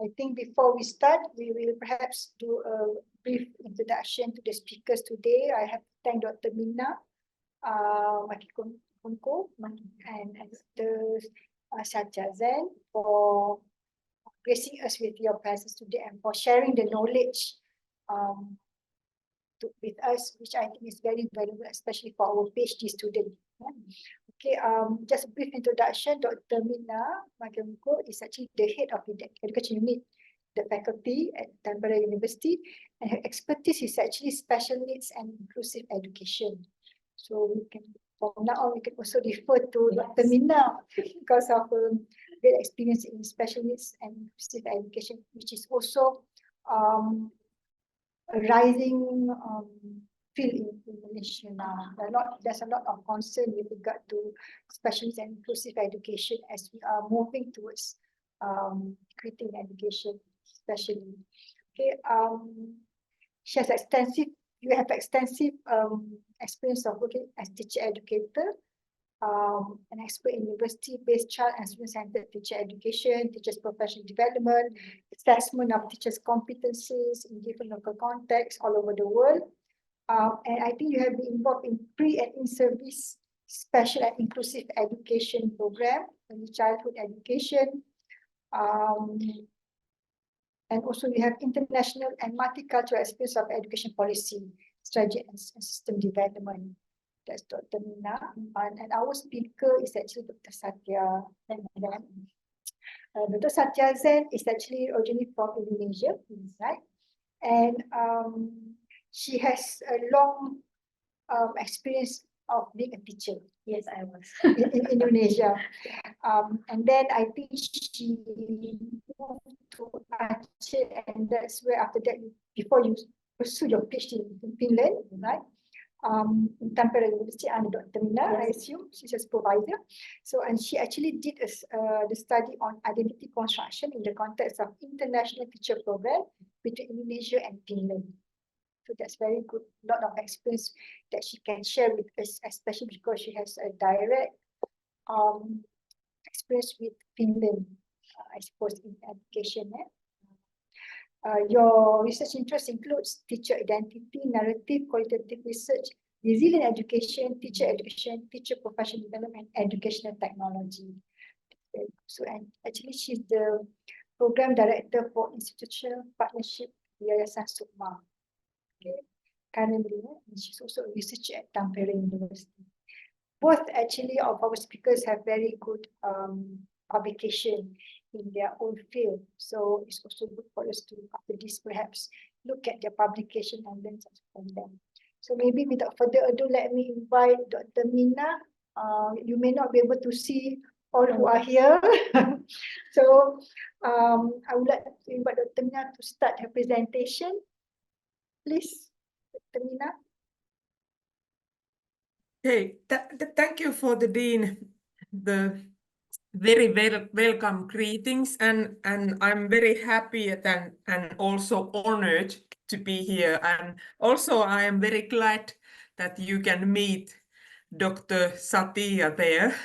I think before we start, we will perhaps do a brief introduction to the speakers today. I have to thank Dr. Minna Makihonko and Dr. Satia Ven for gracing us with your presence today and for sharing the knowledge with us, which I think is very valuable, especially for our PhD students. Okay, just a brief introduction. Dr. Minna Makihonko is actually the head of the education unit, the faculty at Tampere University, and her expertise is actually special needs and inclusive education. So we can, from now on, we can also refer to Dr. Minna because of her great experience in special needs and inclusive education, which is also a rising field in Malaysia now. There's a lot of concern with regard to special needs and inclusive education as we are moving towards creating education, especially. Okay, you have extensive experience of working as teacher educator, an expert in university-based child and student-centered teacher education, teachers' professional development, assessment of teachers' competencies in different local contexts all over the world. And I think you have been involved in pre- and in-service special and inclusive education program, early childhood education. And also you have international and multicultural experience of education policy, strategy and system development. That's Dr. Minna. And our speaker is actually Dr. Satia Ven. Dr. Satia Ven is actually originally from Indonesia, right? And she has a long experience of being a teacher. Yes, I was. in Indonesia. And then I think she moved to Aceh, and that's where after that, before you pursue your PhD in Finland, right? In Tampere University under Dr. Minna, I assume she's a supervisor. So, and she actually did the study on identity construction in the context of international teacher program between Indonesia and Finland. So that's very good, lot of experience that she can share with us, especially because she has a direct experience with Finland, I suppose, in education. Your research interest includes teacher identity, narrative, qualitative research, resilient education, teacher professional development, and educational technology. So, and actually she's the program director for institutional partnership Yayasan Sukma. Okay. Currently, and she's also a researcher at Tampere University. Both actually of our speakers have very good publication in their own field. So it's also good for us to, after this, perhaps look at their publication and learn from them. So maybe without further ado, let me invite Dr. Minna. You may not be able to see all who are here. So I would like to invite Dr. Minna to start her presentation. Please, Dr. Minna. Hey, thank you for the Dean, the very welcome greetings, and I'm very happy and also honored to be here. And also I am very glad that you can meet Dr. Satia there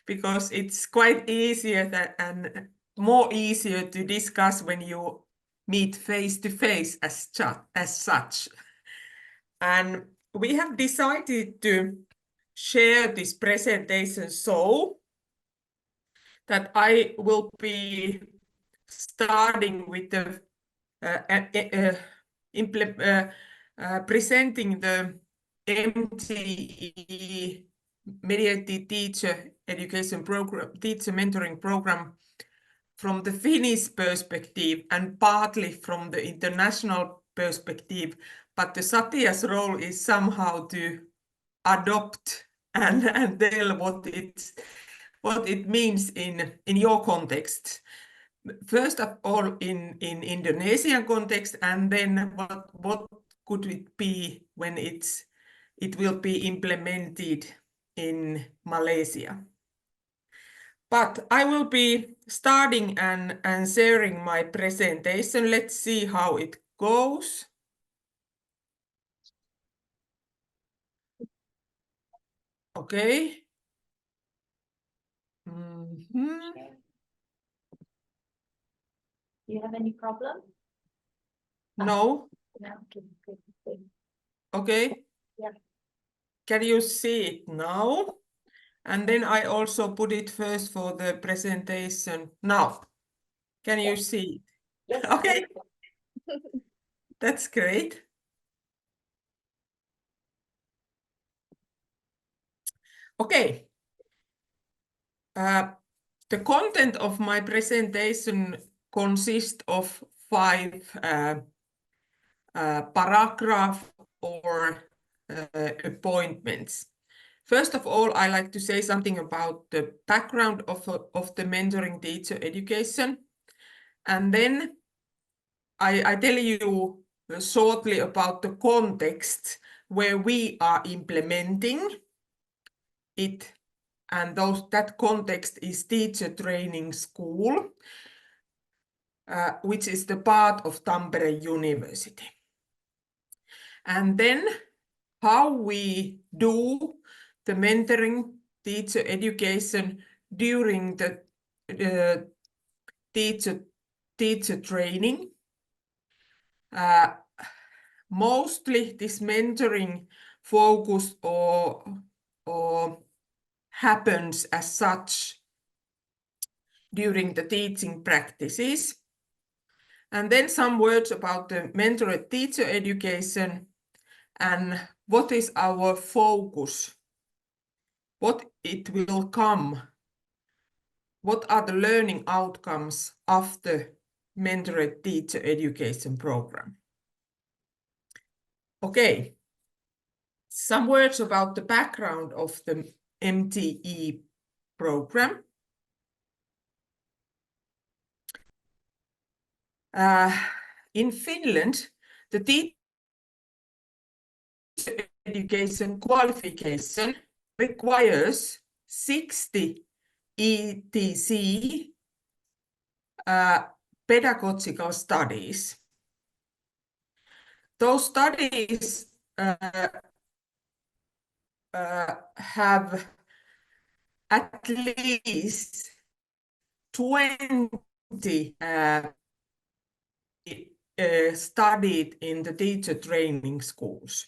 because it's quite easier and more easier to discuss when you meet face to face as such. And we have decided to share this presentation so that I will be starting with the presenting the MTE mediated teacher education program, teacher mentoring program from the Finnish perspective and partly from the international perspective. But the Satia's role is somehow to adopt and tell what it means in your context. First of all, in Indonesian context, and then what could it be when it will be implemented in Malaysia. But I will be starting and sharing my presentation. Let's see how it goes. Okay. Do you have any problem? No? Yeah, okay, good, good. Okay. Yeah. Can you see it now? And then I also put it first for the presentation. Now, can you see it? Yes. Okay, that's great. Okay. The content of my presentation consists of 5 paragraph or appointments. First of all, I like to say something about the background of the mentoring teacher education. And then I tell you shortly about the context where we are implementing it. And that context is teacher training school, which is the part of Tampere University. And then how we do the mentoring teacher education during the teacher training. Mostly this mentoring focus or happens as such during the teaching practices. And then some words about the mentored teacher education and what is our focus, what it will come, what are the learning outcomes after mentored teacher education program. Okay, some words about the background of the MTE program. In Finland, the teacher education qualification requires 60 ETC pedagogical studies. Those studies have at least 20 studied in the teacher training schools.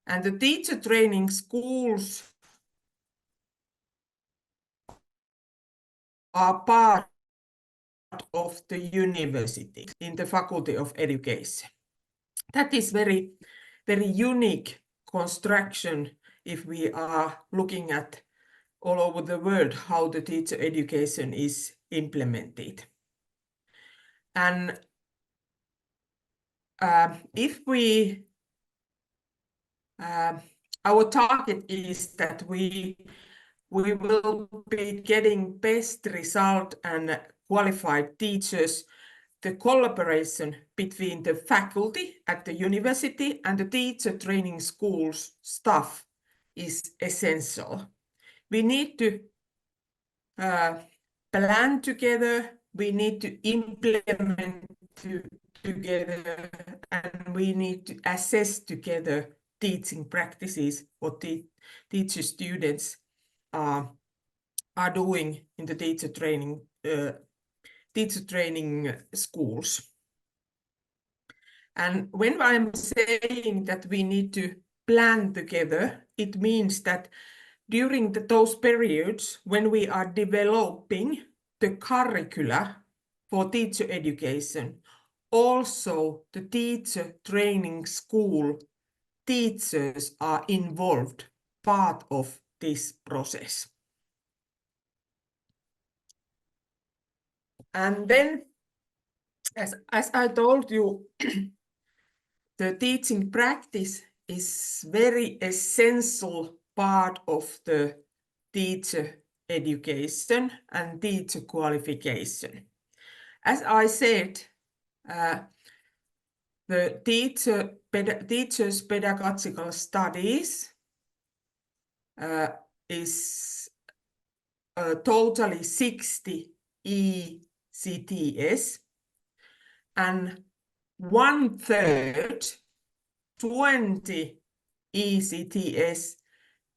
And the teacher training schools are part of the university in the Faculty of Education. That is very, very unique construction if we are looking at all over the world how the teacher education is implemented. And if we, our target is that we will be getting best result and qualified teachers. The collaboration between the faculty at the university and the teacher training schools staff is essential. We need to plan together, we need to implement together, and we need to assess together teaching practices, what the teacher students are doing in the teacher training schools. And when I'm saying that we need to plan together, it means that during those periods when we are developing the curricula for teacher education, also the teacher training school teachers are involved, part of this process. And then, as I told you, the teaching practice is very essential part of the teacher education and teacher qualification. As I said, the teacher's pedagogical studies is totally 60 ECTS, and 1/3, 20 ECTS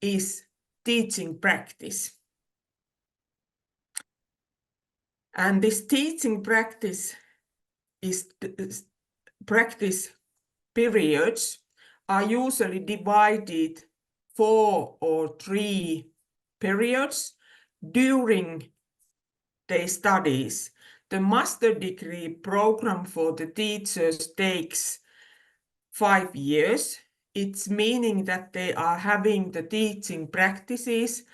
is teaching practice. And this teaching practice practice periods are usually divided 4 or 3 periods during their studies. The master degree program for the teachers takes 5 years. It's meaning that they are having the teaching practices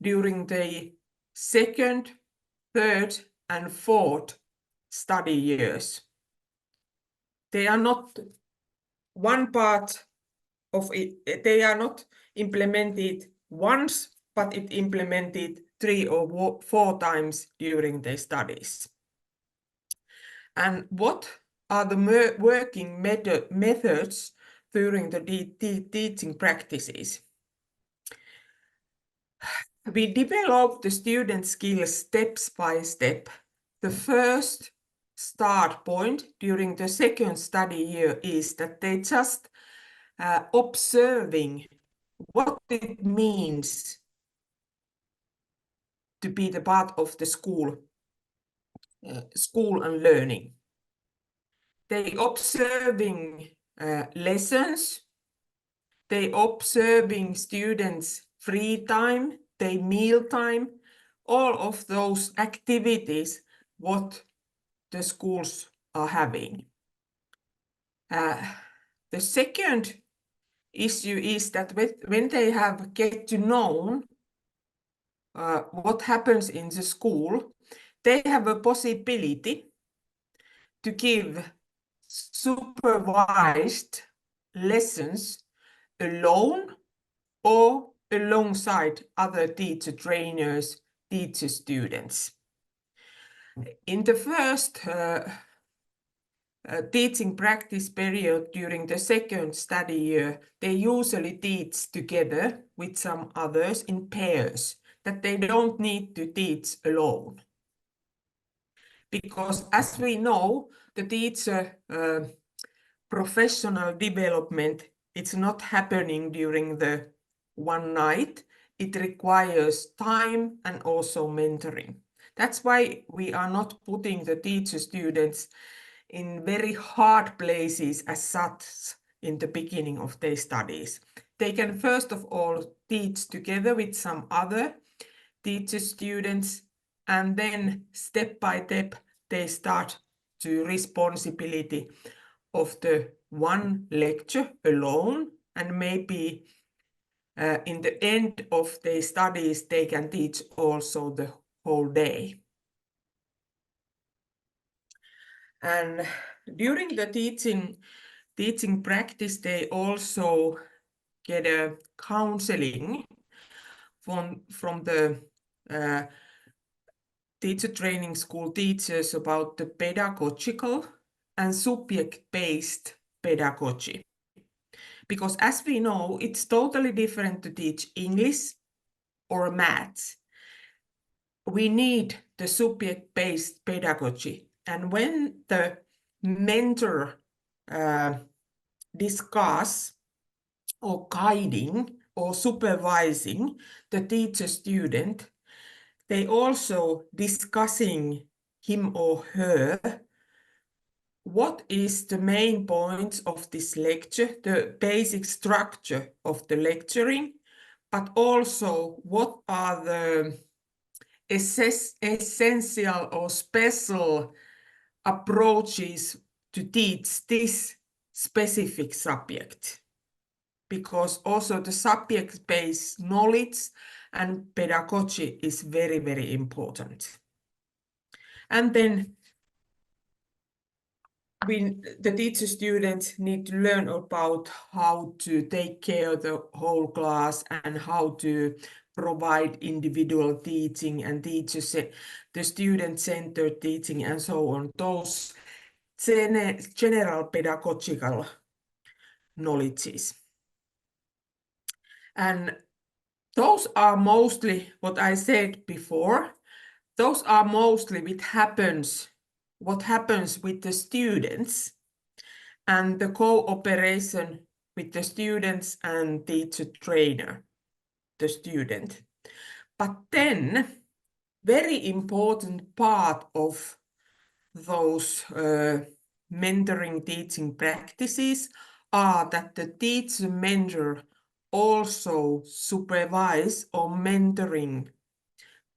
during the 2nd, 3rd, and 4th study years. They are not one part of it, they are not implemented once, but it implemented 3 or 4 times during their studies. And what are the working methods during the teaching practices? We develop the student skills steps by step. The first start point during the 2nd study year is that they just observing what it means to be the part of the school and learning. They observing lessons, they observing students' free time, their meal time, all of those activities what the schools are having. The second issue is that when they have get to know what happens in the school, they have a possibility to give supervised lessons alone or alongside other teacher trainers, teacher students. In the first teaching practice period during the 2nd study year, they usually teach together with some others in pairs, that they don't need to teach alone. Because as we know, the teacher professional development, it's not happening during the one night. It requires time and also mentoring. That's why we are not putting the teacher students in very hard places as such in the beginning of their studies. They can first of all teach together with some other teacher students, and then step by step they start to responsibility of the one lecture alone, and maybe in the end of their studies they can teach also the whole day. And during the teaching practice, they also get a counseling from the teacher training school teachers about the pedagogical and subject-based pedagogy. Because as we know, it's totally different to teach English or maths. We need the subject-based pedagogy. And when the mentor discuss or guiding or supervising the teacher student, they also discussing him or her what is the main points of this lecture, the basic structure of the lecturing, but also what are the essential or special approaches to teach this specific subject. Because also the subject-based knowledge and pedagogy is very, very important. And then the teacher students need to learn about how to take care of the whole class and how to provide individual teaching and the student-centered teaching and so on. Those general pedagogical knowledges. And those are mostly what I said before. Those are mostly what happens with the students and the cooperation with the students and teacher trainer, the student. But then very important part of those mentoring teaching practices are that the teacher mentor also supervise or mentoring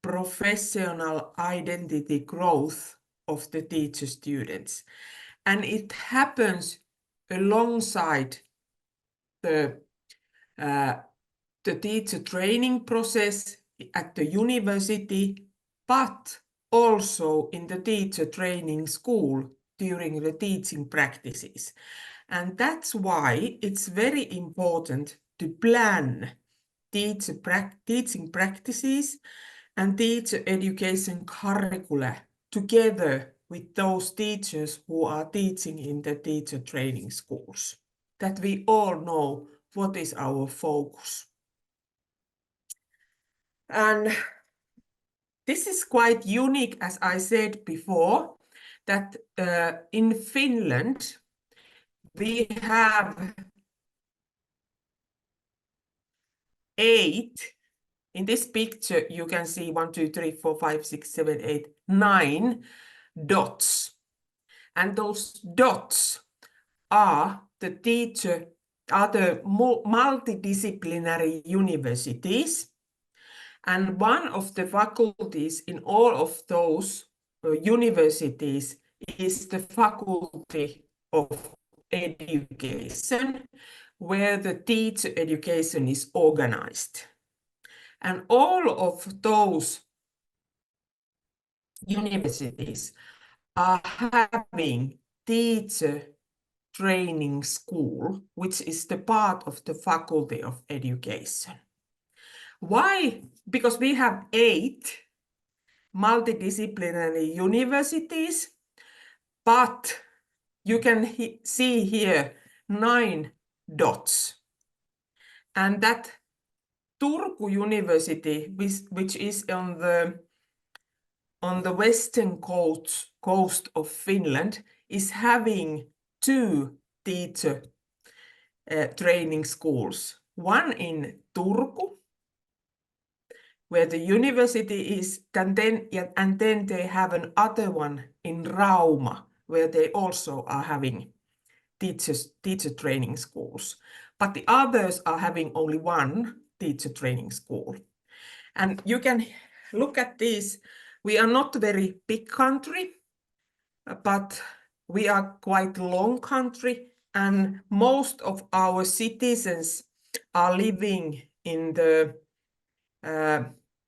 professional identity growth of the teacher students. And it happens alongside the teacher training process at the university, but also in the teacher training school during the teaching practices. And that's why it's very important to plan teaching practices and teacher education curricula together with those teachers who are teaching in the teacher training schools, that we all know what is our focus. And this is quite unique, as I said before, that in Finland, we have 8. In this picture, you can see 1, 2, 3, 4, 5, 6, 7, 8, 9 dots. And those dots are the multidisciplinary universities. And one of the faculties in all of those universities is the Faculty of Education, where the teacher education is organized. And all of those universities are having teacher training school, which is the part of the Faculty of Education. Why? Because we have 8 multidisciplinary universities, but you can see here 9 dots. And that Turku University, which is on the western coast of Finland, is having 2 teacher training schools. One in Turku, where the university is, and then they have another one in Rauma, where they also are having teacher training schools. But the others are having only one teacher training school. And you can look at this. We are not a very big country, but we are quite a long country, and most of our citizens are living in the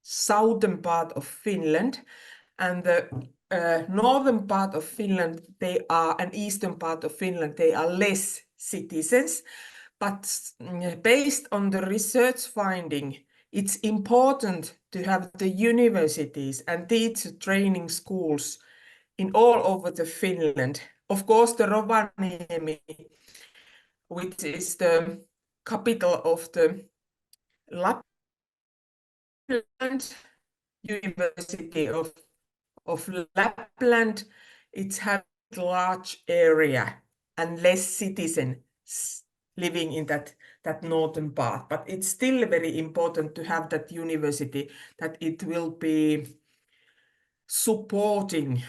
southern part of Finland, and the northern part of Finland, and eastern part of Finland, they are less citizens. But based on the research finding, it's important to have the universities and teacher training schools in all over the Finland. Of course, the Rovaniemi, which is the capital of the Lapland University of Lapland, it's had a large area and less citizens living in that northern part. But it's still very important to have that university, that it will be supporting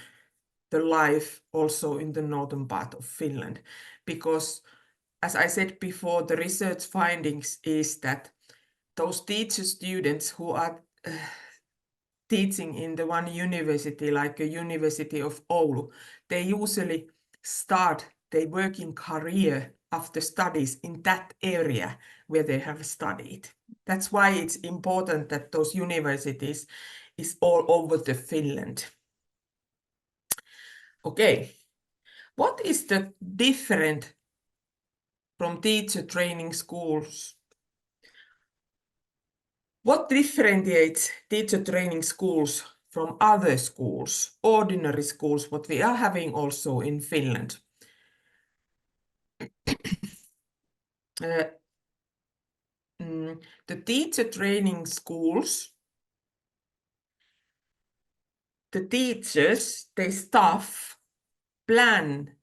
the life also in the northern part of Finland. Because, as I said before, the research findings is that those teacher students who are teaching in the one university, like a University of Oulu, they usually start their working career after studies in that area where they have studied. That's why it's important that those universities is all over the Finland. Okay, what is the different from teacher training schools? What differentiates teacher training schools from other schools, ordinary schools, what we are having also in Finland? The teacher training schools, the teachers, their staff plan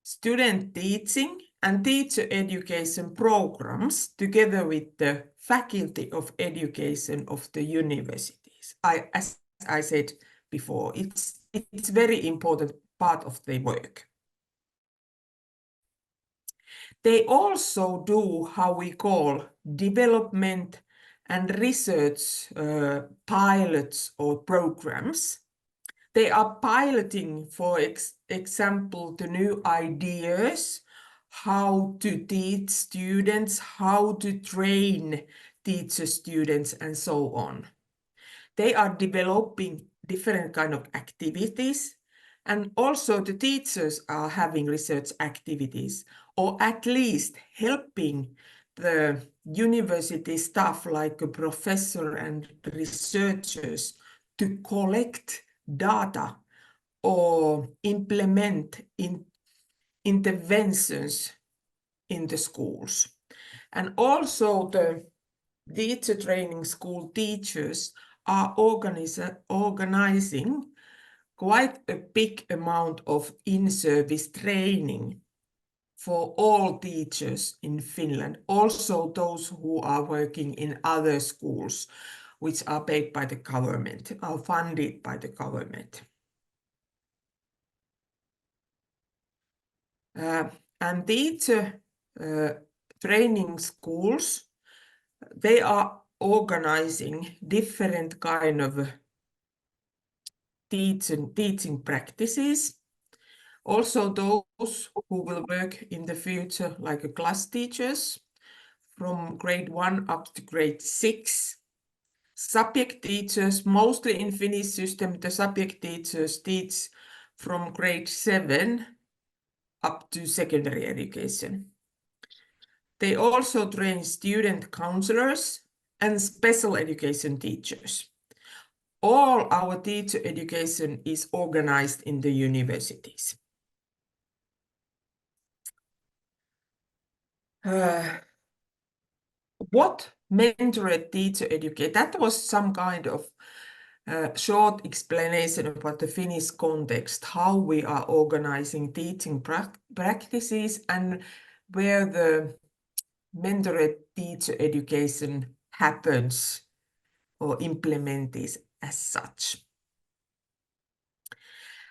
student teaching and teacher education programs together with the Faculty of Education of the universities. As I said before, it's very important part of their work. They also do how we call development and research pilots or programs. They are piloting, for example, the new ideas, how to teach students, how to train teacher students, and so on. They are developing different kind of activities, and also the teachers are having research activities, or at least helping the university staff like a professor and researchers to collect data or implement interventions in the schools. And also the teacher training school teachers are organizing quite a big amount of in-service training for all teachers in Finland, also those who are working in other schools, which are paid by the government, are funded by the government. And teacher training schools, they are organizing different kind of teaching practices. Also those who will work in the future like class teachers from grade 1 up to grade 6. Subject teachers, mostly in Finnish system, the subject teachers teach from grade 7 up to secondary education. They also train student counselors and special education teachers. All our teacher education is organized in the universities. What mentored teacher education? That was some kind of short explanation about the Finnish context, how we are organizing teaching practices and where the mentored teacher education happens or implemented as such.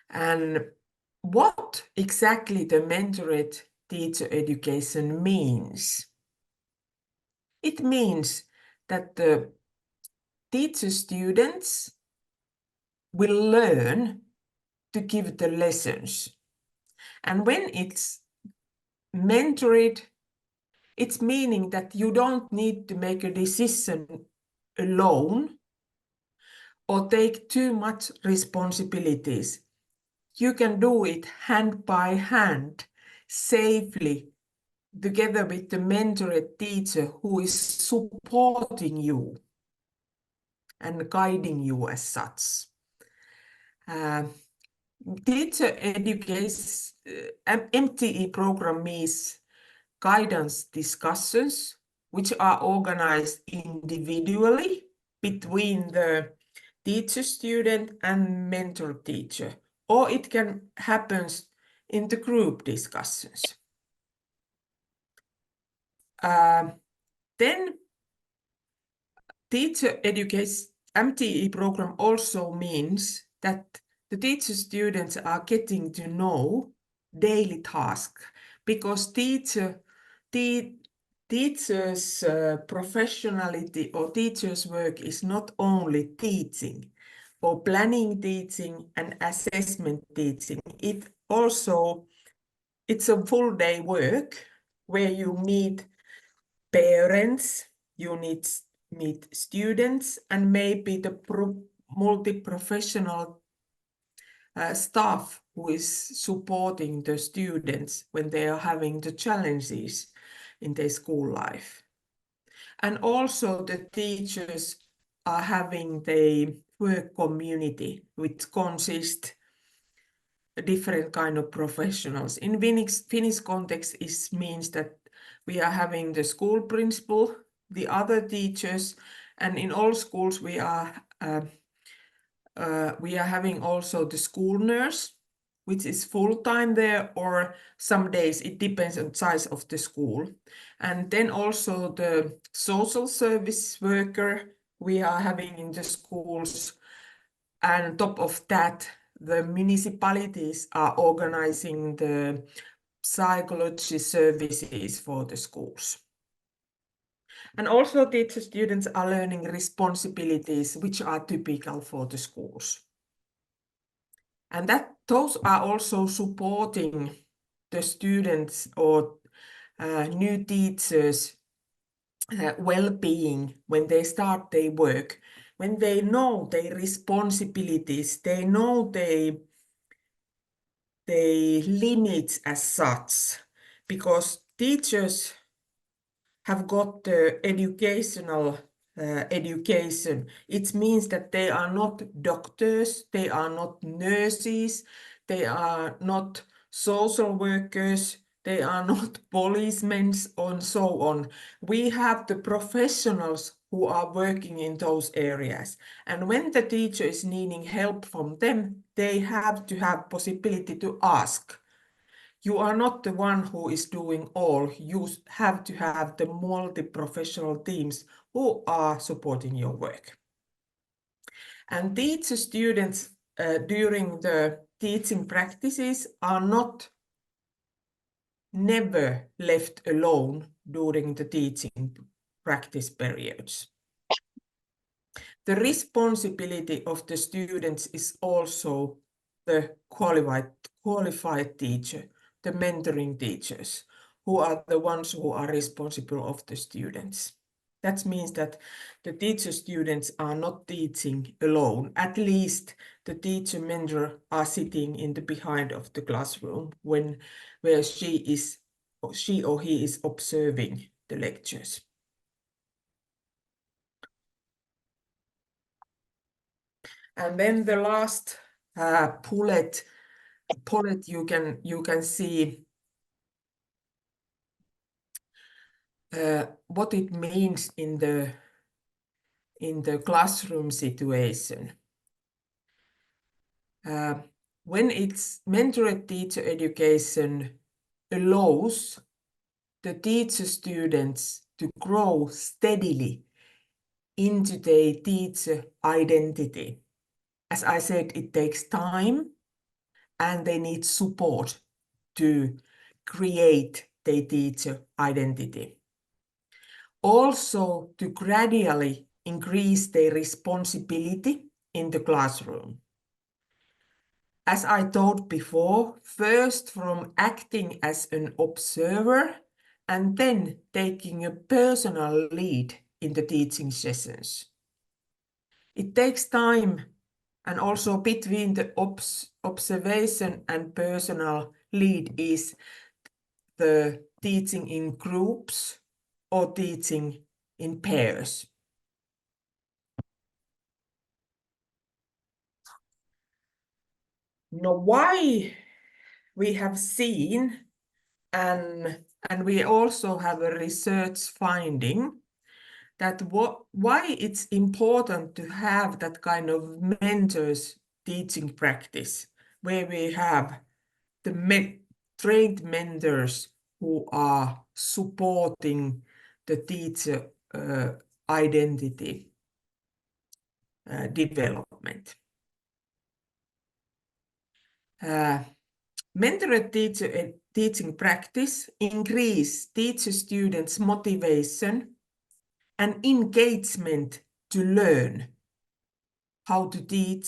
And what exactly the mentored teacher education means? It means that the teacher students will learn to give the lessons. And when it's mentored, it's meaning that you don't need to make a decision alone or take too much responsibilities. You can do it hand by hand, safely, together with the mentored teacher who is supporting you and guiding you as such. Teacher education MTE program means guidance discussions, which are organized individually between the teacher student and mentor teacher, or it can happen in the group discussions. Then teacher education MTE program also means that the teacher students are getting to know daily tasks, because teachers' professionality or teachers' work is not only teaching or planning teaching and assessment teaching. It's a full day work where you meet parents, you meet students, and maybe the multi-professional staff who is supporting the students when they are having the challenges in their school life. And also the teachers are having the work community, which consists different kind of professionals. In Finnish context, it means that we are having the school principal, the other teachers, and in all schools we are having also the school nurse, which is full-time there, or some days it depends on the size of the school. And then also the social service worker we are having in the schools. And on top of that, the municipalities are organizing the psychology services for the schools. And also teacher students are learning responsibilities which are typical for the schools. And those are also supporting the students or new teachers' well-being when they start their work, when they know their responsibilities, they know their limits as such, because teachers have got the educational education. It means that they are not doctors, they are not nurses, they are not social workers, they are not policemen, and so on. We have the professionals who are working in those areas. And when the teacher is needing help from them, they have to have possibility to ask. You are not the one who is doing all. You have to have the multi-professional teams who are supporting your work. And teacher students during the teaching practices are never left alone during the teaching practice periods. The responsibility of the students is also the qualified teacher, the mentoring teachers, who are the ones who are responsible of the students. That means that the teacher students are not teaching alone. At least the teacher mentor are sitting in the behind of the classroom where she or he is observing the lectures. And then the last bullet you can see what it means in the classroom situation. When it's mentored teacher education allows the teacher students to grow steadily into their teacher identity. As I said, it takes time and they need support to create their teacher identity. Also, to gradually increase their responsibility in the classroom. As I told before, first from acting as an observer and then taking a personal lead in the teaching sessions. It takes time, and also between the observation and personal lead is the teaching in groups or teaching in pairs. Now, why we have seen, and we also have a research finding that why it's important to have that kind of mentors teaching practice, where we have the trained mentors who are supporting the teacher identity development. Mentored teacher teaching practice increase teacher students' motivation and engagement to learn how to teach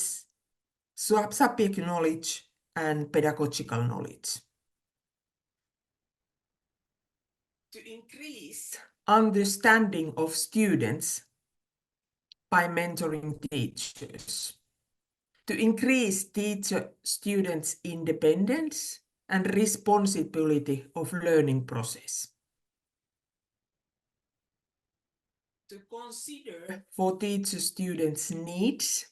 subject knowledge and pedagogical knowledge. To increase understanding of students by mentoring teachers. To increase teacher students' independence and responsibility of learning process. To consider for teacher students' needs,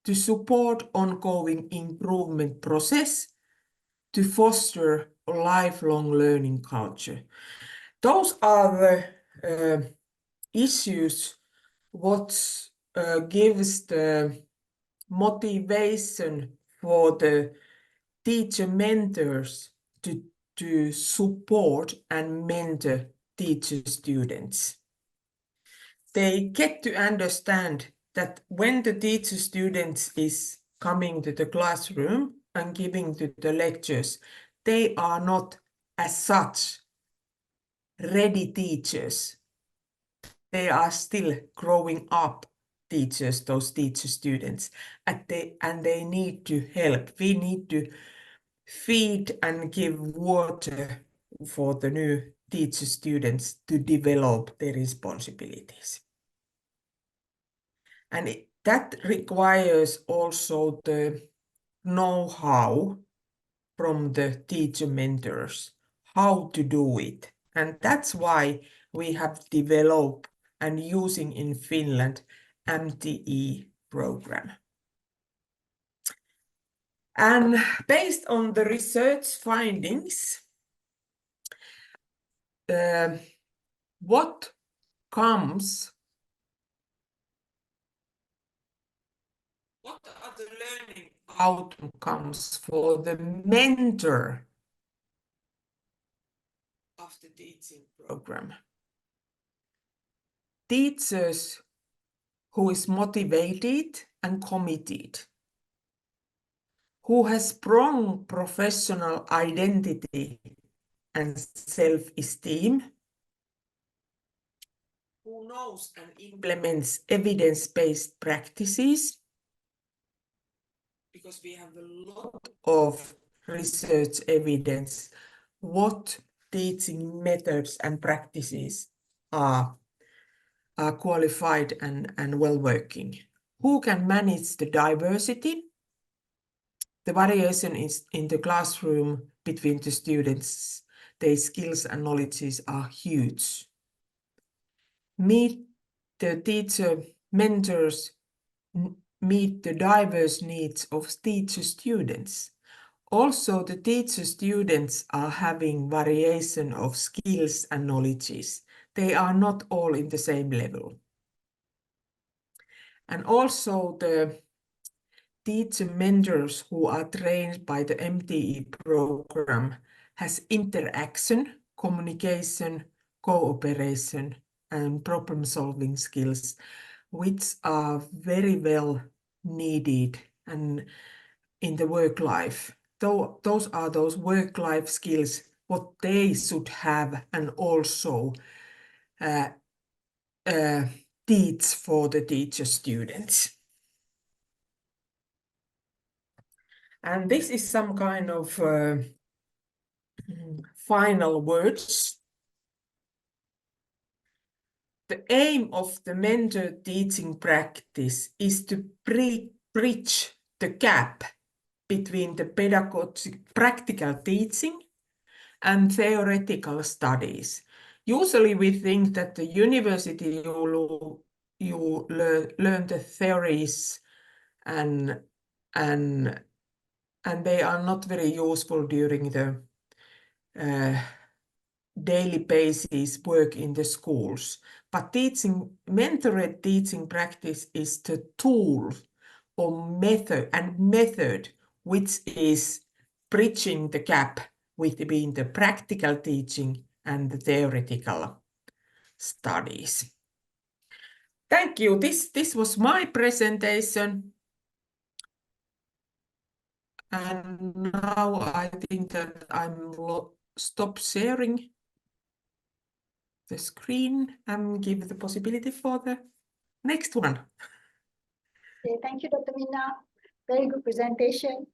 to support ongoing improvement process, to foster a lifelong learning culture. Those are the issues what gives the motivation for the teacher mentors to support and mentor teacher students. They get to understand that when the teacher students is coming to the classroom and giving to the lectures, they are not as such ready teachers. They are still growing up teachers, those teacher students, and they need to help. We need to feed and give water for the new teacher students to develop their responsibilities. And that requires also the know-how from the teacher mentors, how to do it. And that's why we have developed and using in Finland MTE program. And based on the research findings, what are the learning outcomes for the mentor of the teaching program? Teachers who is motivated and committed, who has strong professional identity and self-esteem, who knows and implements evidence-based practices, because we have a lot of research evidence what teaching methods and practices are qualified and well working. Who can manage the diversity? The variation is in the classroom between the students, their skills and knowledges are huge. Meet the teacher mentors, meet the diverse needs of teacher students. Also, the teacher students are having variation of skills and knowledges. They are not all in the same level. And also the teacher mentors who are trained by the MTE program has interaction, communication, cooperation, and problem-solving skills, which are very well needed and in the work life. Those are those work-life skills, what they should have and also teach for the teacher students. And this is some kind of final words. The aim of the mentor teaching practice is to bridge the gap between the pedagogic practical teaching and theoretical studies. Usually we think that the university you learn the theories and they are not very useful during the daily basis work in the schools. But mentored teaching practice is the tool or method which is bridging the gap between the practical teaching and the theoretical studies. Thank you. This was my presentation. And now I think that I'm stop sharing the screen and give the possibility for the next one. Okay, thank you, Dr. Minna. Very good presentation.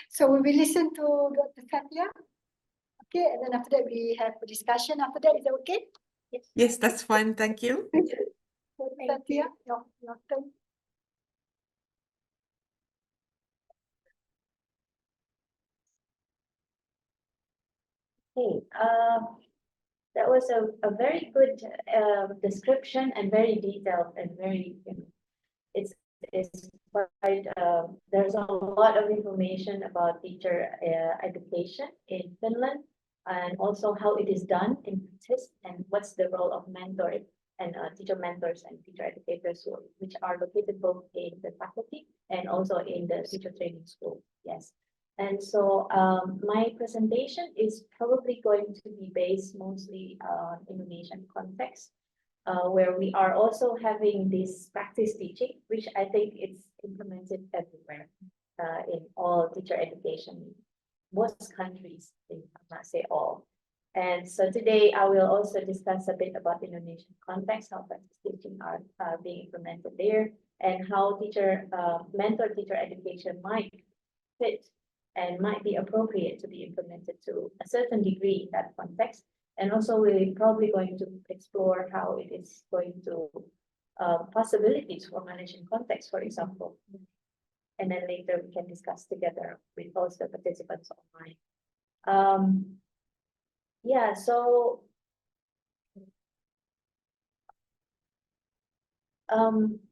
So we will listen to Dr. Satia. Okay, and then after that we have a discussion. After that, is that okay? Yes. Yes, that's fine. Thank you. Satia, your turn. Okay, that was a very good description and very detailed and very, it's quite, there's a lot of information about teacher education in Finland and also how it is done in practice and what's the role of mentor and teacher mentors and teacher educators which are located both in the faculty and also in the teacher training school. Yes. And so my presentation is probably going to be based mostly on Indonesian context. where we are also having this practice teaching, which I think it's implemented everywhere in all teacher education, most countries, I might say all. And so today I will also discuss a bit about Indonesian context, how practice teaching are being implemented there, and how mentor teacher education might fit and might be appropriate to be implemented to a certain degree in that context. And also we're probably going to explore how it is going to possibilities for managing context, for example. And then later we can discuss together with also participants online. Yeah, so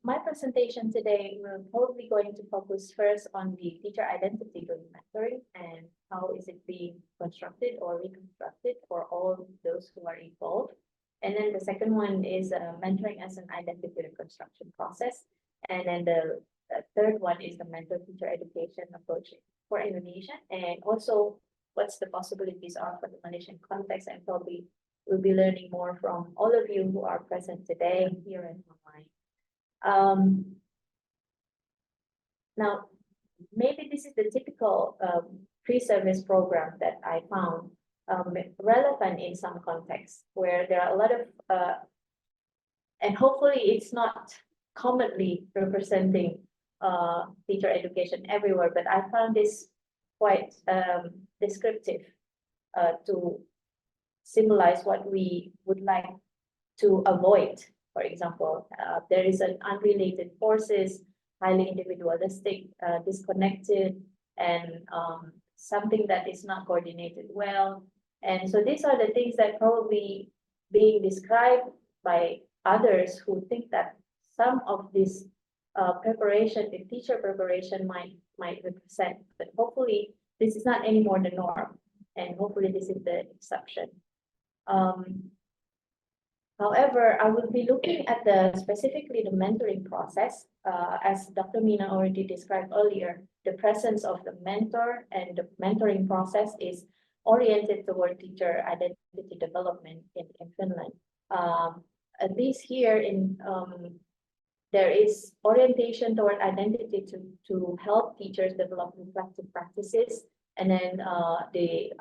my presentation today, we're probably going to focus first on the teacher identity during mentoring and how is it being constructed or reconstructed for all those who are involved. And then the second one is mentoring as an identity reconstruction process. And then the third one is the mentor teacher education approach for Indonesia, and also what's the possibilities are for the Malaysian context, and probably we'll be learning more from all of you who are present today here and online. Now, maybe this is the typical pre-service program that I found relevant in some contexts where there are a lot of, and hopefully it's not commonly representing teacher education everywhere, but I found this quite descriptive to symbolize what we would like to avoid. For example, there is an unrelated forces, highly individualistic, disconnected, and something that is not coordinated well. And so these are the things that probably being described by others who think that some of this preparation, the teacher preparation might represent, but hopefully this is not anymore the norm, and hopefully this is the exception. However, I will be looking at specifically the mentoring process, as Dr. Minna already described earlier. The presence of the mentor and the mentoring process is oriented toward teacher identity development in Finland. At least here in there is orientation toward identity to help teachers develop reflective practices, and then the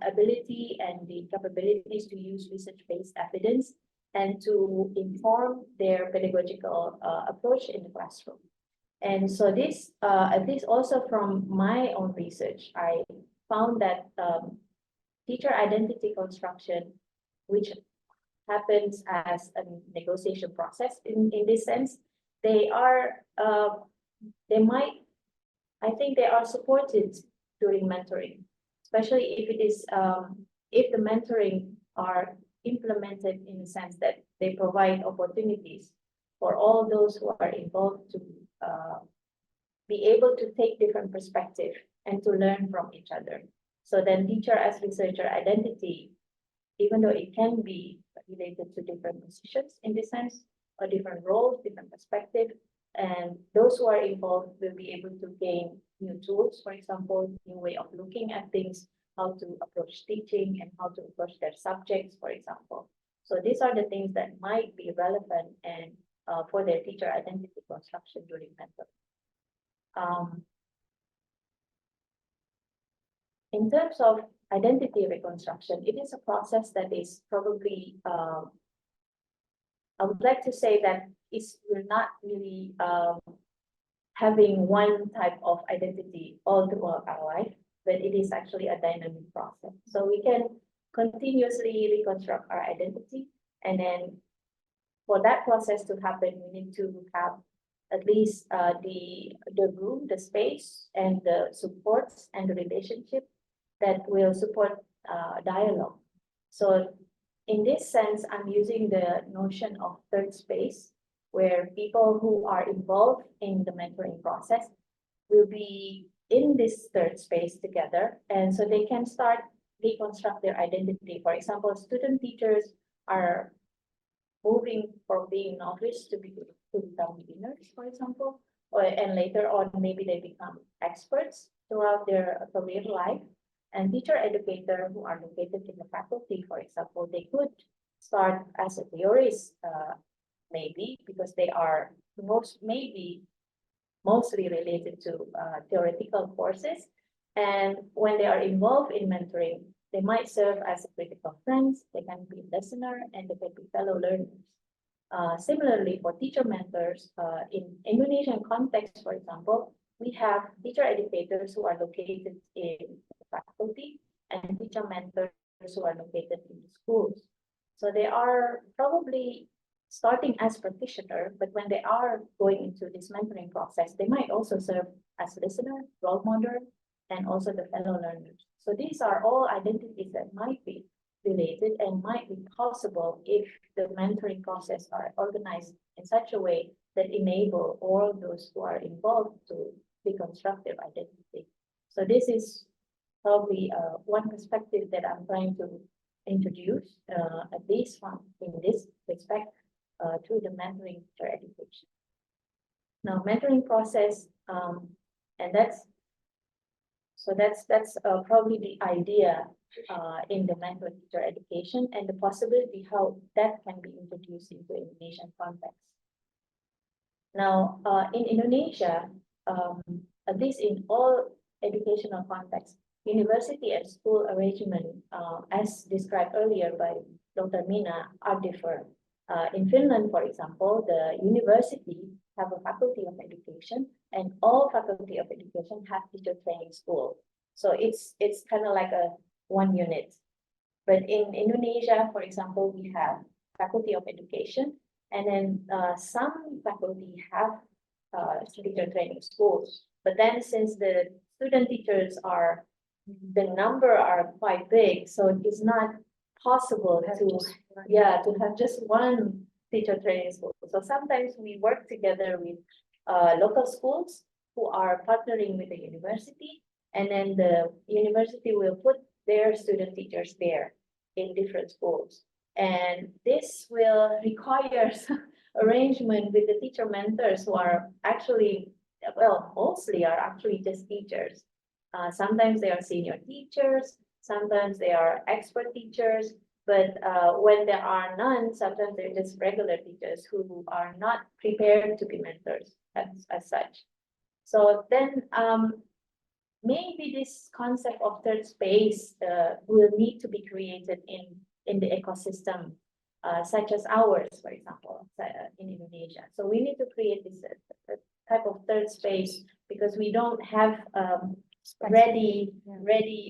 ability and the capabilities to use research-based evidence and to inform their pedagogical approach in the classroom. And so this, at least also from my own research, I found that teacher identity construction, which happens as a negotiation process in this sense, they are, I think they are supported during mentoring, especially if it is, if the mentoring are implemented in the sense that they provide opportunities for all those who are involved to be able to take different perspectives and to learn from each other. So then teacher as researcher identity, even though it can be related to different positions in this sense, or different roles, different perspective, and those who are involved will be able to gain new tools, for example, new way of looking at things, how to approach teaching and how to approach their subjects, for example. So these are the things that might be relevant and for their teacher identity construction during mentoring. In terms of identity reconstruction, it is a process that is probably, I would like to say that we're not really having one type of identity all throughout our life, but it is actually a dynamic process. So we can continuously reconstruct our identity, and then for that process to happen, we need to have at least the room, the space, and the supports and the relationship that will support dialogue. So in this sense, I'm using the notion of third space, where people who are involved in the mentoring process will be in this third space together, and so they can start reconstruct their identity. For example, student teachers are moving from being novice to become beginners, for example, and later on maybe they become experts throughout their career life. And teacher educators who are located in the faculty, for example, they could start as a theorist maybe, because they are mostly related to theoretical courses. And when they are involved in mentoring, they might serve as critical friends, they can be listener, and they can be fellow learners. Similarly, for teacher mentors, in Indonesian context, for example, we have teacher educators who are located in the faculty and teacher mentors who are located in the schools. So they are probably starting as practitioner, but when they are going into this mentoring process, they might also serve as listener, role model, and also the fellow learners. So these are all identities that might be related and might be possible if the mentoring process are organized in such a way that enable all those who are involved to be constructive identity. So this is probably one perspective that I'm trying to introduce, at least from in this respect, to the mentoring teacher education. Now, mentoring process, and that's probably the idea in the mentor teacher education and the possibility how that can be introduced into Indonesian context. Now, in Indonesia, at least in all educational contexts, university and school arrangement, as described earlier by Dr. Minna, are different. In Finland, for example, the university have a faculty of education, and all faculty of education have teacher training school. So it's kind of like a one unit. But in Indonesia, for example, we have faculty of education, and then some faculty have teacher training schools. But then since the student teachers are, the number are quite big, so it's not possible to have just one teacher training school. So sometimes we work together with local schools who are partnering with the university, and then the university will put their student teachers there in different schools. And this will require arrangement with the teacher mentors who are actually, well, mostly are actually just teachers. Sometimes they are senior teachers, sometimes they are expert teachers, but when there are none, sometimes they're just regular teachers who are not prepared to be mentors as such. So then maybe this concept of third space will need to be created in the ecosystem, such as ours, for example, in Indonesia. So we need to create this type of third space because we don't have ready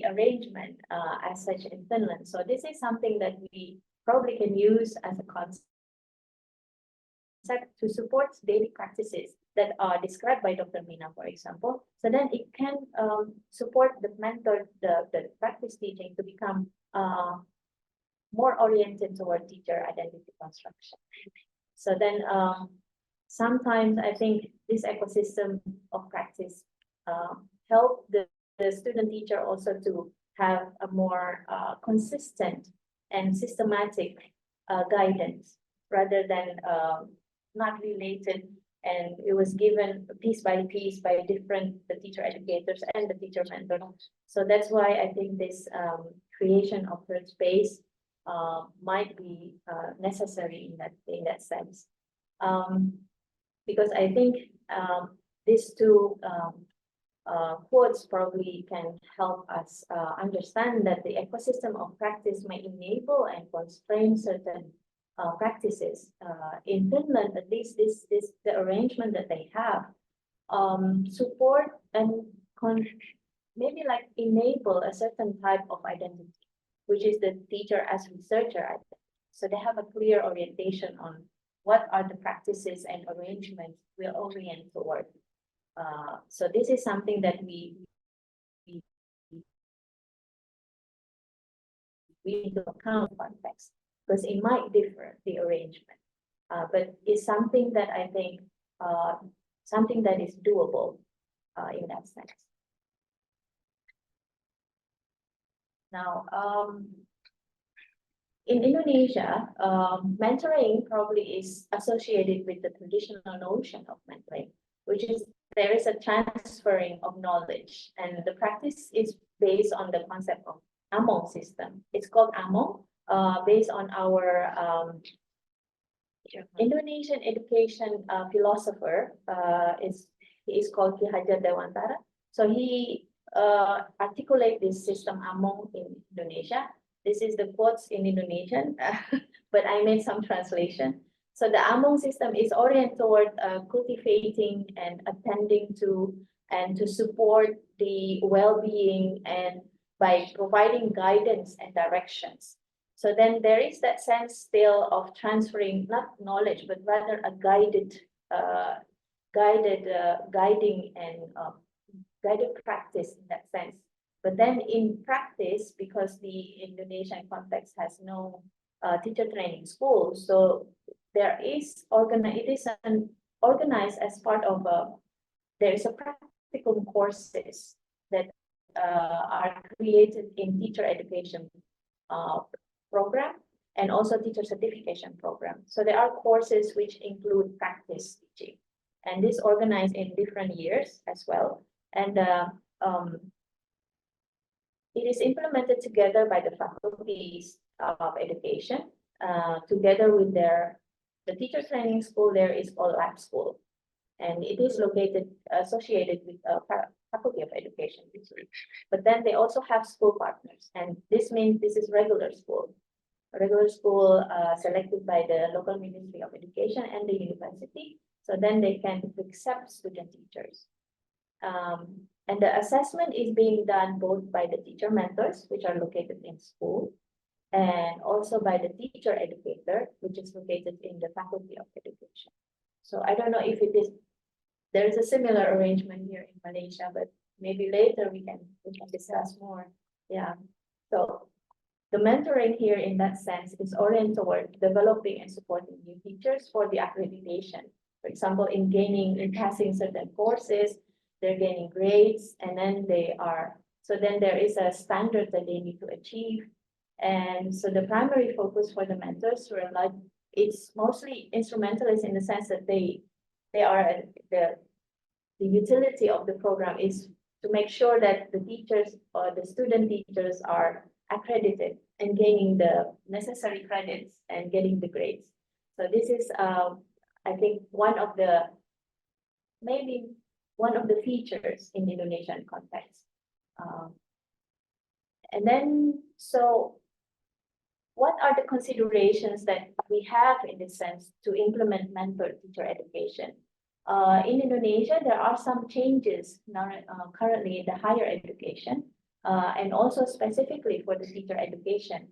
arrangement as such in Finland. So this is something that we probably can use as a concept to support daily practices that are described by Dr. Minna, for example. So then it can support the mentor, the practice teaching to become more oriented toward teacher identity construction. So then sometimes I think this ecosystem of practice help the student teacher also to have a more consistent and systematic guidance rather than not related, and it was given piece by piece by the teacher educators and the teacher mentors. So that's why I think this creation of third space might be necessary in that sense. Because I think these two quotes probably can help us understand that the ecosystem of practice may enable and constrain certain practices. In Finland, at least the arrangement that they have support and maybe like enable a certain type of identity, which is the teacher as researcher identity. So they have a clear orientation on what are the practices and arrangements we'll orient toward. So this is something that we need to account context, because it might differ, the arrangement, but it's something that I think something that is doable in that sense. Now, in Indonesia, mentoring probably is associated with the traditional notion of mentoring, which is there is a transferring of knowledge, and the practice is based on the concept of AMONG system. It's called AMONG, based on our Indonesian education philosopher he is called Ki Hajar Dewantara. So he articulate this system Among in Indonesia. This is the quotes in Indonesian, but I made some translation. So the Among system is oriented toward cultivating and attending to and to support the well-being and by providing guidance and directions. So then there is that sense still of transferring not knowledge, but rather a guiding and guided practice in that sense. But then in practice, because the Indonesian context has no teacher training school, so there is organized as part of there is a practical courses that are created in teacher education program and also teacher certification program. So there are courses which include practice teaching, and this organized in different years as well. And it is implemented together by the faculties of education, together with the teacher training school. There is called lab school, and it is located associated with faculty of education. But then they also have school partners, and this means this is regular school selected by the local Ministry of Education and the university. So then they can accept student teachers. And the assessment is being done both by the teacher mentors, which are located in school, and also by the teacher educator, which is located in the faculty of education. So I don't know if there is a similar arrangement here in Malaysia, but maybe later we can discuss more. Yeah. So the mentoring here in that sense is oriented toward developing and supporting new teachers for the accreditation. For example, in passing certain courses, they're gaining grades, and then then there is a standard that they need to achieve. And so the primary focus for the mentors it's mostly instrumentalists in the sense that they are the utility of the program is to make sure that the teachers or the student teachers are accredited and gaining the necessary credits and getting the grades. So this is, I think, maybe one of the features in the Indonesian context. And then, so what are the considerations that we have in this sense to implement mentor teacher education? In Indonesia, there are some changes now, currently in the higher education, and also specifically for the teacher education.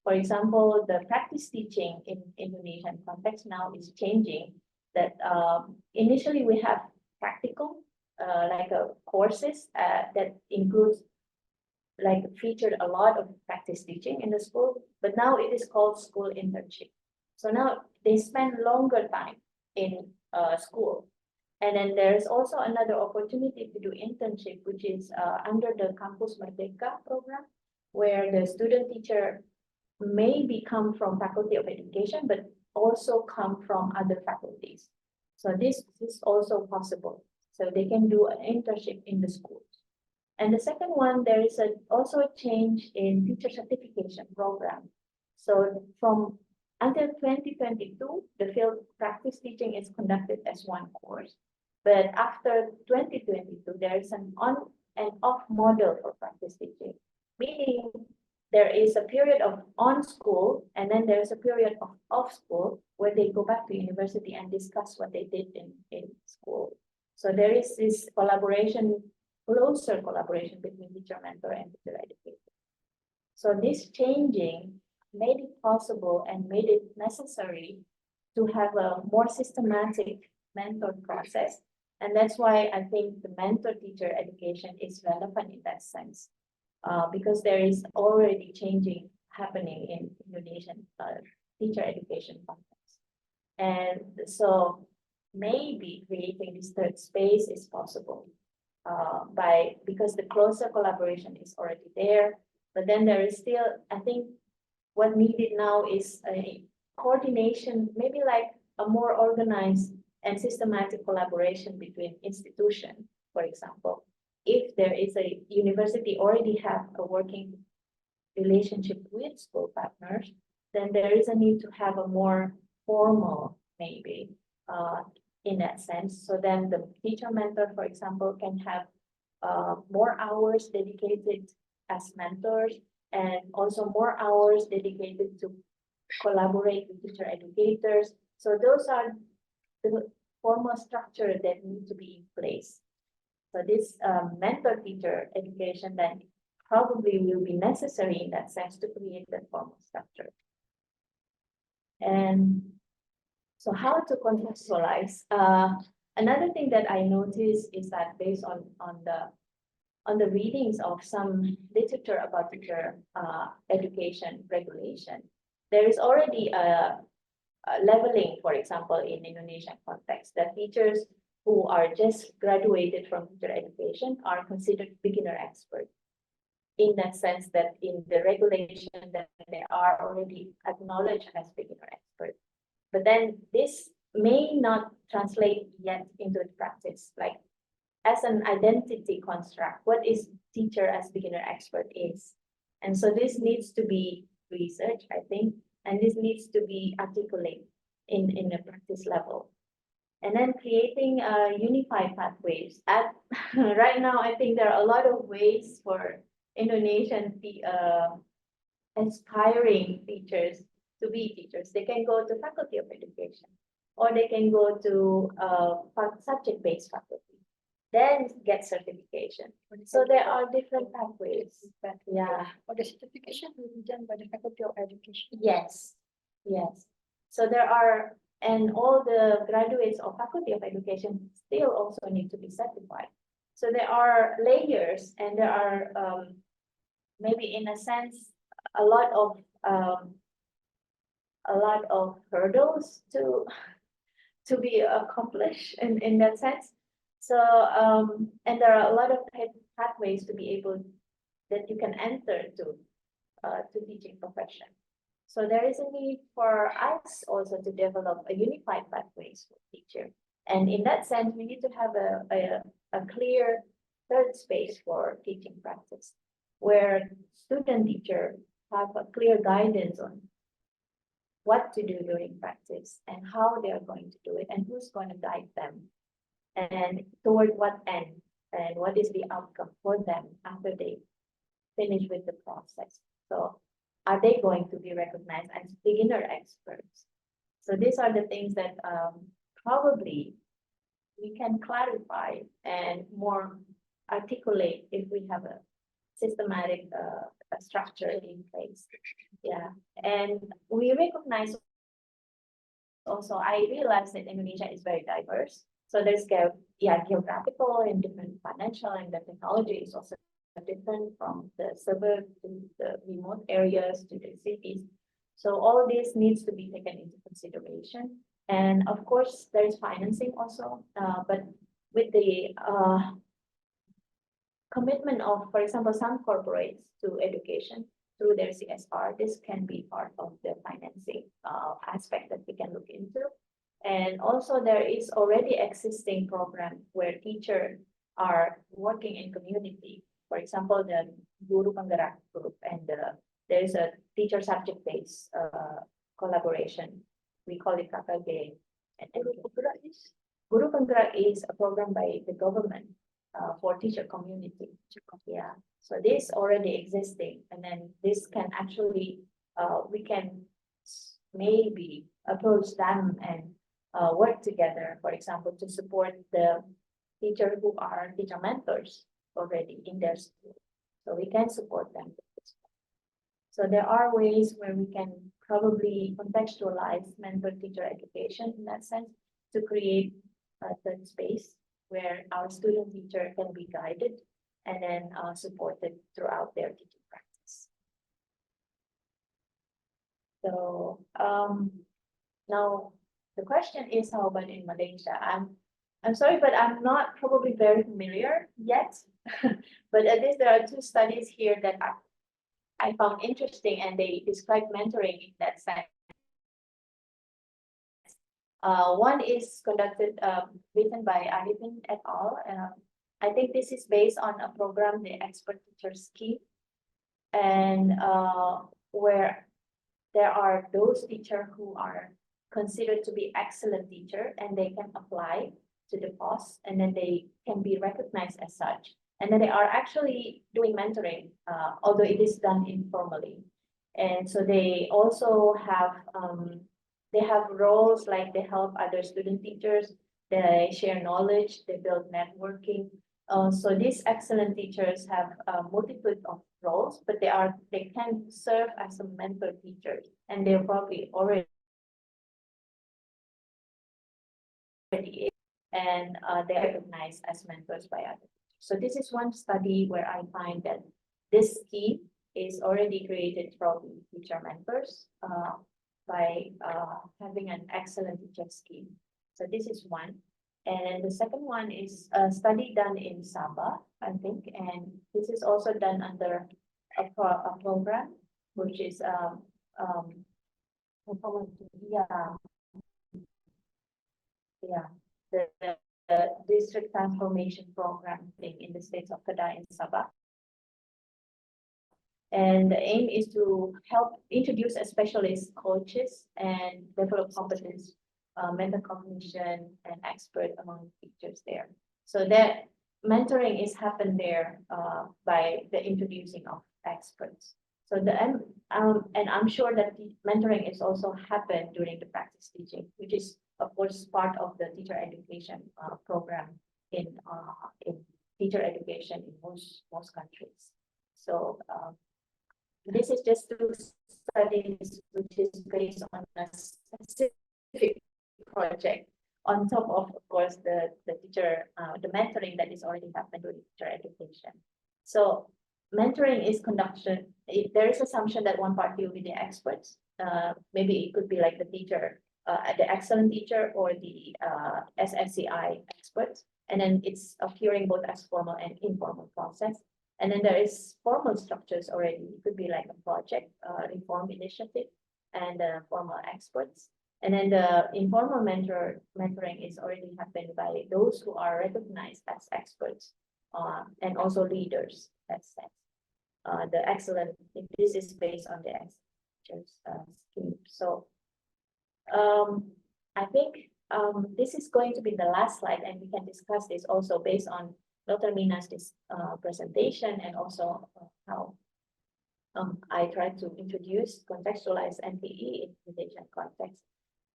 For example, the practice teaching in Indonesian context now is changing. That initially we have practical courses that includes featured a lot of practice teaching in the school, but now it is called school internship. So now they spend longer time in school. And then there's also another opportunity to do internship, which is under the Campus Merdeka program, where the student teacher may come from faculty of education, but also come from other faculties. So this is also possible. So they can do an internship in the schools. And the second one, there is also a change in teacher certification program. So from until 2022, the field practice teaching is conducted as one course. But after 2022, there is an on and off model for practice teaching, meaning there is a period of on school, and then there's a period of off school where they go back to university and discuss what they did in school. So there is this closer collaboration between teacher mentor and teacher educator. So this changing made it possible and made it necessary to have a more systematic mentor process. And that's why I think the mentor teacher education is relevant in that sense, because there is already changing happening in Indonesian teacher education context. And so maybe creating this third space is possible because the closer collaboration is already there. But then there is still, I think, what needed now is a coordination, maybe like a more organized and systematic collaboration between institutions. For example, if there is a university already have a working relationship with school partners, then there is a need to have a more formal maybe, in that sense. So then the teacher mentor, for example, can have more hours dedicated as mentors, and also more hours dedicated to collaborate with teacher educators. So those are the formal structure that need to be in place. So this mentor teacher education then probably will be necessary in that sense to create that formal structure. And so how to contextualize? Another thing that I noticed is that based on the readings of some literature about teacher education regulation, there is already a leveling, for example, in Indonesian context, that teachers who are just graduated from teacher education are considered beginner experts. In that sense that in the regulation that they are already acknowledged as beginner experts. But then this may not translate yet into practice, like as an identity construct, what is teacher as beginner expert is. And so this needs to be researched, I think, and this needs to be articulated in a practice level. And then creating unified pathways. Right now, I think there are a lot of ways for Indonesian aspiring teachers to be teachers. They can go to faculty of education, or they can go to subject-based faculty, then get certification. So there are different pathways. Yeah. Or the certification will be done by the Faculty of Education. Yes. Yes. So there are, and all the graduates of Faculty of Education still also need to be certified. So there are layers, and there are maybe in a sense a lot of hurdles to be accomplished in that sense. So and there are a lot of pathways to be able that you can enter to teaching profession. So there is a need for us also to develop a unified pathways for teacher. And in that sense, we need to have a clear third space for teaching practice, where student teacher have a clear guidance on what to do during practice and how they are going to do it and who's going to guide them and toward what end and what is the outcome for them after they finish with the process. So are they going to be recognized as beginner experts? So these are the things that probably we can clarify and more articulate if we have a systematic structure in place. Yeah, and we recognize also, I realize that Indonesia is very diverse. So there's geographical and different financial, and the technology is also different from the suburb to the remote areas to the cities. So all this needs to be taken into consideration. And of course, there is financing also, but with the commitment of, for example, some corporates to education through their CSR, this can be part of the financing aspect that we can look into. And also there is already existing program where teachers are working in community. For example, the Guru Penggerak group, and there is a teacher subject-based collaboration. We call it KKG. And Guru Penggerak is a program by the government for teacher community. Yeah, so this already existing, and then this can actually we can maybe approach them and work together, for example, to support the teachers who are teacher mentors already in their school. So we can support them. So there are ways where we can probably contextualize mentor teacher education in that sense to create a third space where our student teacher can be guided and then supported throughout their teaching practice. So now the question is, how about in Malaysia? I'm sorry, but I'm not probably very familiar yet. But at least there are two studies here that I found interesting, and they describe mentoring in that sense. One is conducted, written by Arifin et al. I think this is based on a program, the Expert Teacher Scheme, and where there are those teachers who are considered to be excellent teacher and they can apply to the post and then they can be recognized as such. And then they are actually doing mentoring, although it is done informally. And so they also have roles like they help other student teachers, they share knowledge, they build networking. So these excellent teachers have a multitude of roles, but they can serve as a mentor teacher, and they're probably already and they're recognized as mentors by others. So this is one study where I find that this scheme is already created from teacher mentors by having an excellent teacher scheme. So this is one. And the second one is a study done in Sabah, I think, and this is also done under a program, which is the district transformation program thing in the states of Kedah and Sabah. And the aim is to help introduce a specialist coaches and develop competence, metacognition and expert among teachers there. So that mentoring is happened there by the introducing of experts. So and I'm sure that the mentoring is also happened during the practice teaching, which is of course part of the teacher education program in teacher education in most countries. So this is just two studies which is based on a specific project on top of course the teacher the mentoring that is already happened during teacher education. So mentoring is conduction. There is assumption that one party will be the experts. Maybe it could be like the teacher, the excellent teacher or the SSCI experts. And then it's occurring both as formal and informal process. And then there is formal structures already. It could be like a project, reform initiative, and formal experts. And then the informal mentoring is already happened by those who are recognized as experts and also leaders. That's the excellent. This is based on the excellent scheme. So I think this is going to be the last slide, and we can discuss this also based on Dr. Minna's presentation and also how I tried to introduce contextualize NPE in Indonesian context.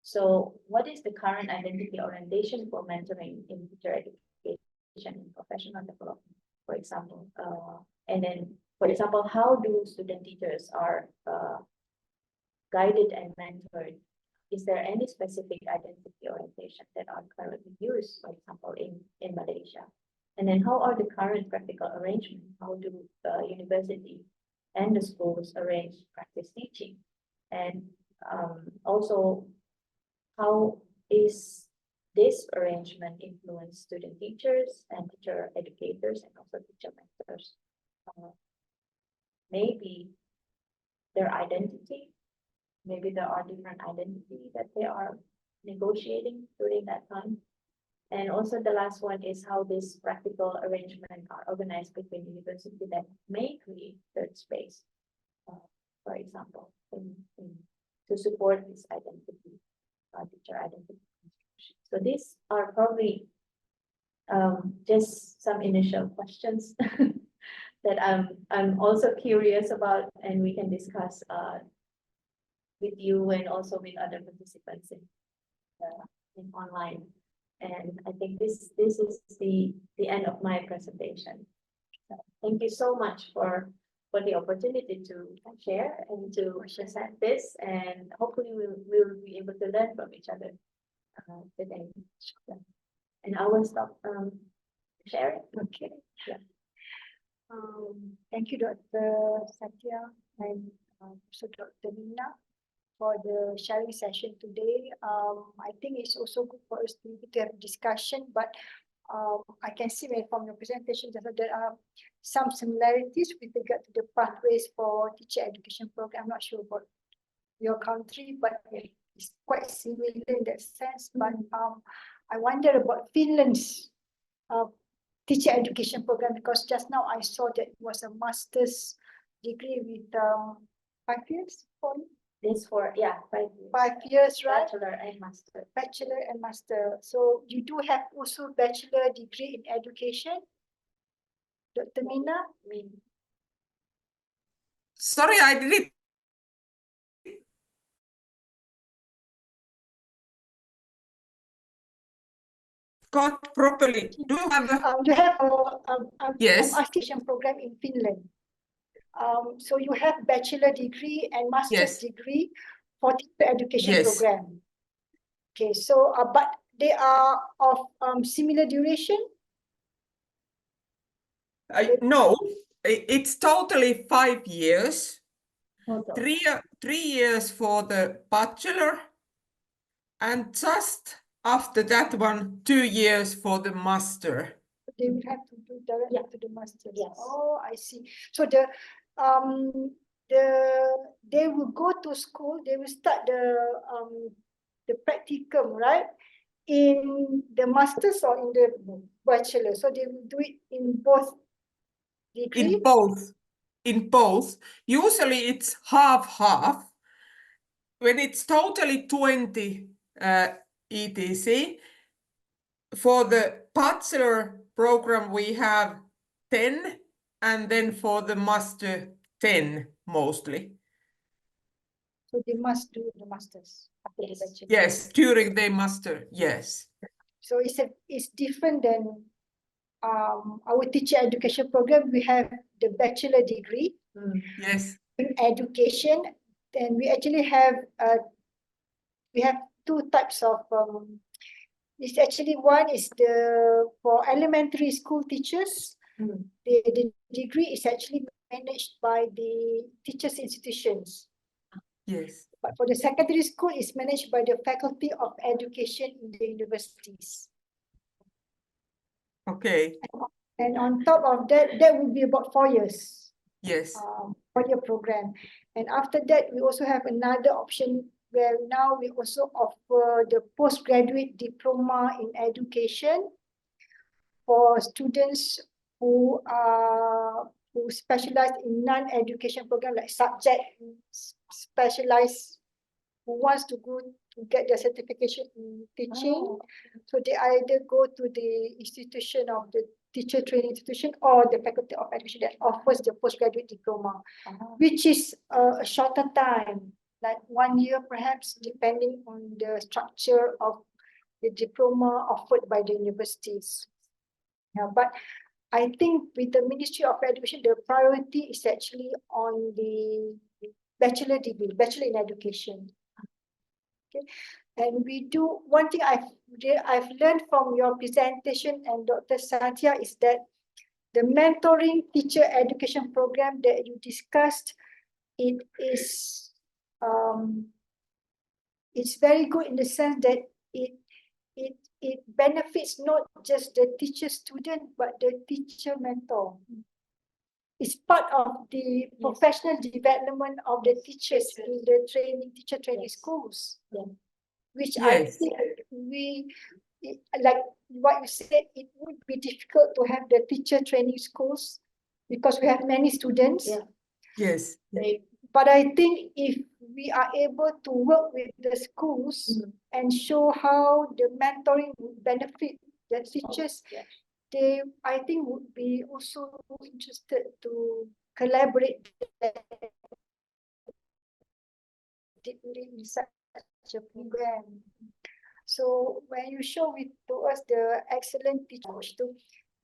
So what is the current identity orientation for mentoring in teacher education and professional development, for example? And then, for example, how do student teachers are guided and mentored? Is there any specific identity orientation that are currently used, for example, in Malaysia? And then how are the current practical arrangements? How do the university and the schools arrange practice teaching? And also, how is this arrangement influence student teachers and teacher educators and also teacher mentors? Maybe their identity, maybe there are different identity that they are negotiating during that time. And also the last one is how this practical arrangement are organized between university that may create third space, for example, to support this identity, teacher identity. So these are probably just some initial questions that I'm also curious about, and we can discuss with you and also with other participants in online. And I think this is the end of my presentation. So thank you so much for the opportunity to share and to present this, and hopefully we'll be able to learn from each other today. And I will stop sharing. Okay. Yeah. Thank you, Dr. Satia and also Dr. Minna, for the sharing session today. I think it's also good for us to have a discussion, but I can see from your presentation that there are some similarities with regard to the pathways for teacher education program. I'm not sure about your country, but it's quite similar in that sense. But I wonder about Finland's teacher education program, because just now I saw that it was a master's degree with 5 years, This for, yeah, 5 years. 5 years, right? Bachelor and master. Bachelor and master. So you do have also bachelor degree in education, Dr. Minna? Sorry, I didn't got properly. Do you have a You have a yes, education program in Finland. So you have bachelor degree and master's yes, degree for the education yes. program. Okay, so but they are of similar duration. No, it's totally 5 years. Total. 3 years for the bachelor, and just after that one, 2 years for the master. They will have to do directly Yeah. to the masters. Yes. Oh, I see. So they will go to school. They will start the practicum, right? In the masters or in the bachelor. So they will do it in both degrees. In both. In both. Usually it's half-half. When it's totally 20 ETC, for the bachelor program we have 10, and then for the master 10 mostly. So they must do the masters after Yes. the bachelor. Yes, during the master, yes. So it's different than our teacher education program. We have the bachelor degree Yes, in education, and we actually have two types of it's actually one is for elementary school teachers. The degree is actually managed by the teachers institutions. yes. But for the secondary school, it's managed by the Faculty of Education in the universities. Okay, And on top of that, that will be about 4 years. yes. 4-year program. And after that, we also have another option where now we also offer the postgraduate diploma in education for students who specialize in non-education program like subject specialized, who wants to go to get their certification in teaching. So they either go to the institution of the teacher training institution or the Faculty of Education that offers the postgraduate diploma, which is a shorter time, like 1 year perhaps, depending on the structure of the diploma offered by the universities. Yeah, but I think with the Ministry of Education, the priority is actually on the bachelor degree, bachelor in education. Okay, and we do one thing I've learned from your presentation and Dr. Satia is that the mentoring teacher education program that you discussed, it is it's very good in the sense that it benefits not just the teacher student but the teacher mentor. It's part of the professional development of the teachers in the teacher training schools. Which I Yes. think like what you said, it would be difficult to have the teacher training schools because we have many students. Yes. But I think if we are able to work with the schools and show how the mentoring would benefit the teachers, they, I think, would be also interested to collaborate in such a program. So when you show to us the excellent teachers,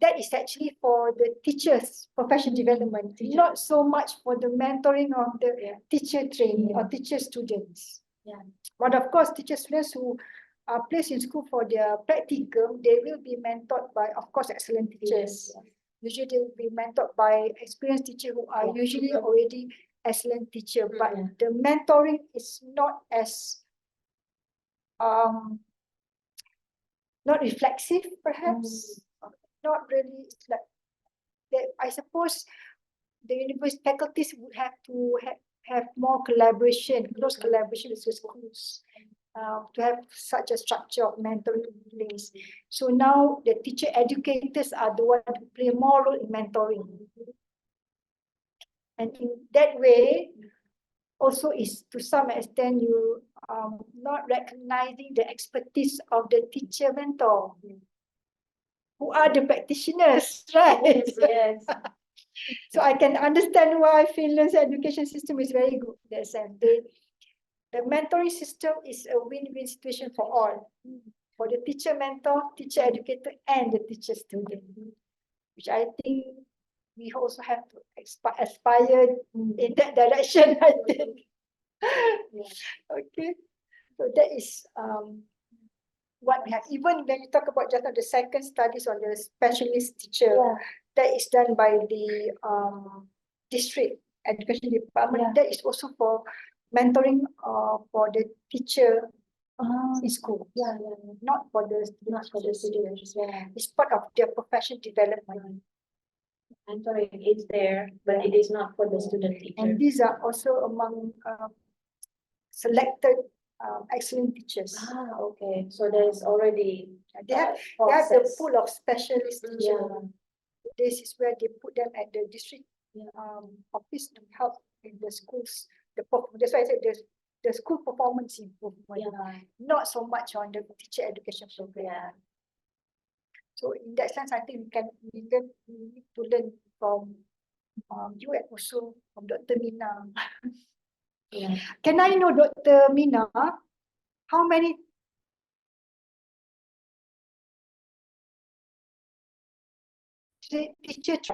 that is actually for the teachers' professional development, not so much for the mentoring of the teacher training or teacher students. But of course, teacher students who are placed in school for their practicum, they will be mentored by, of course, excellent teachers. Usually they will be mentored by experienced teachers who are usually already excellent teacher. But the mentoring is not as not reflexive, perhaps. Not really. It's like that. I suppose the university faculties would have to have more collaboration, close collaboration with the schools, to have such a structure of mentoring in place. So now the teacher educators are the ones who play more role in mentoring. And in that way, also is to some extent you not recognizing the expertise of the teacher mentor, who are the practitioners, right? Yes. So I can understand why Finland's education system is very good. In that sense, the mentoring system is a win-win situation for all, for the teacher mentor, teacher educator, and the teacher student, which I think we also have to aspire in that direction, I think. Okay, so that is what we have. Even when you talk about just now, the second studies on the specialist teacher, that is done by the district education department. That is also for mentoring for the teacher in school. Not for the students. It's part of their professional development. Mentoring is there, but it is not for the student teacher. And these are also among selected excellent teachers. Okay. So there is already They have the pool of specialist teachers. This is where they put them at the district office to help in the schools. That's why I said the school performance improvement, not so much on the teacher education program. So in that sense, I think we need to learn from you and also from Dr. Minna. Can I know, Dr. Minna, how many teachers?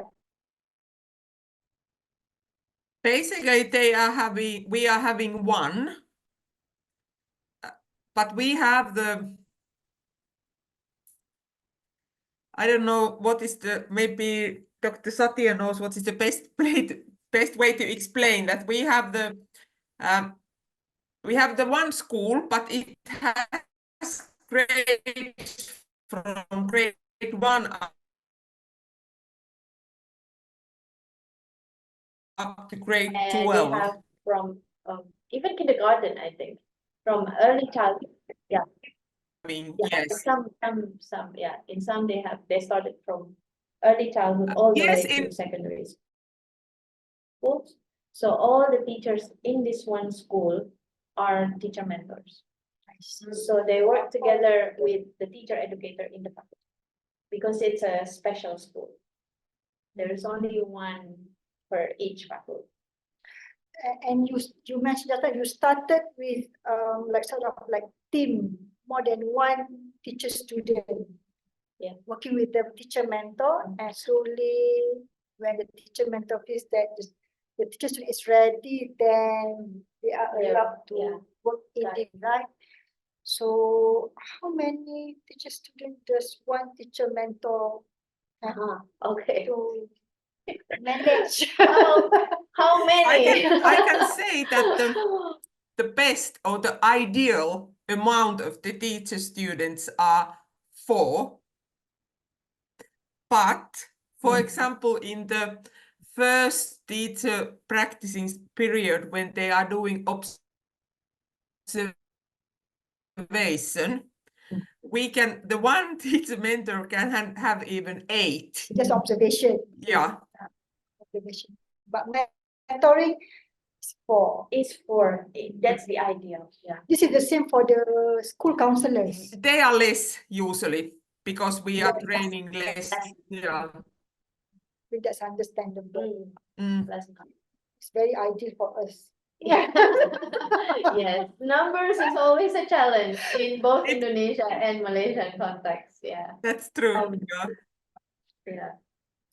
Basically, we are having one, but we have I don't know what is maybe Dr. Satia knows what is the best way to explain that. We have the one school, but it has grades from grade 1 up to grade 12. They have from even kindergarten, I think, from early childhood. Yes. Some, in some they started from early childhood all the way to secondary school. So all the teachers in this one school are teacher mentors. So they work together with the teacher educator in the faculty because it's a special school. There is only one for each faculty. And you mentioned that you started with like sort of like team, more than one teacher student. Working with the teacher mentor, and slowly when the teacher mentor feels that the teacher student is ready, then they are allowed to work in it, right? So how many teacher students does one teacher mentor have to manage? How many? I can say that the best or the ideal amount of the teacher students are 4. But for example, in the first teacher practicing period, when they are doing observation, the one teacher mentor can have even 8. Just observation. Observation. But mentoring is 4. Is 4. That's the ideal. This is the same for the school counselors. They are less usually because we are training less. I think that's understandable. It's very ideal for us. Yes, numbers is always a challenge in both Indonesia and Malaysian context. That's true.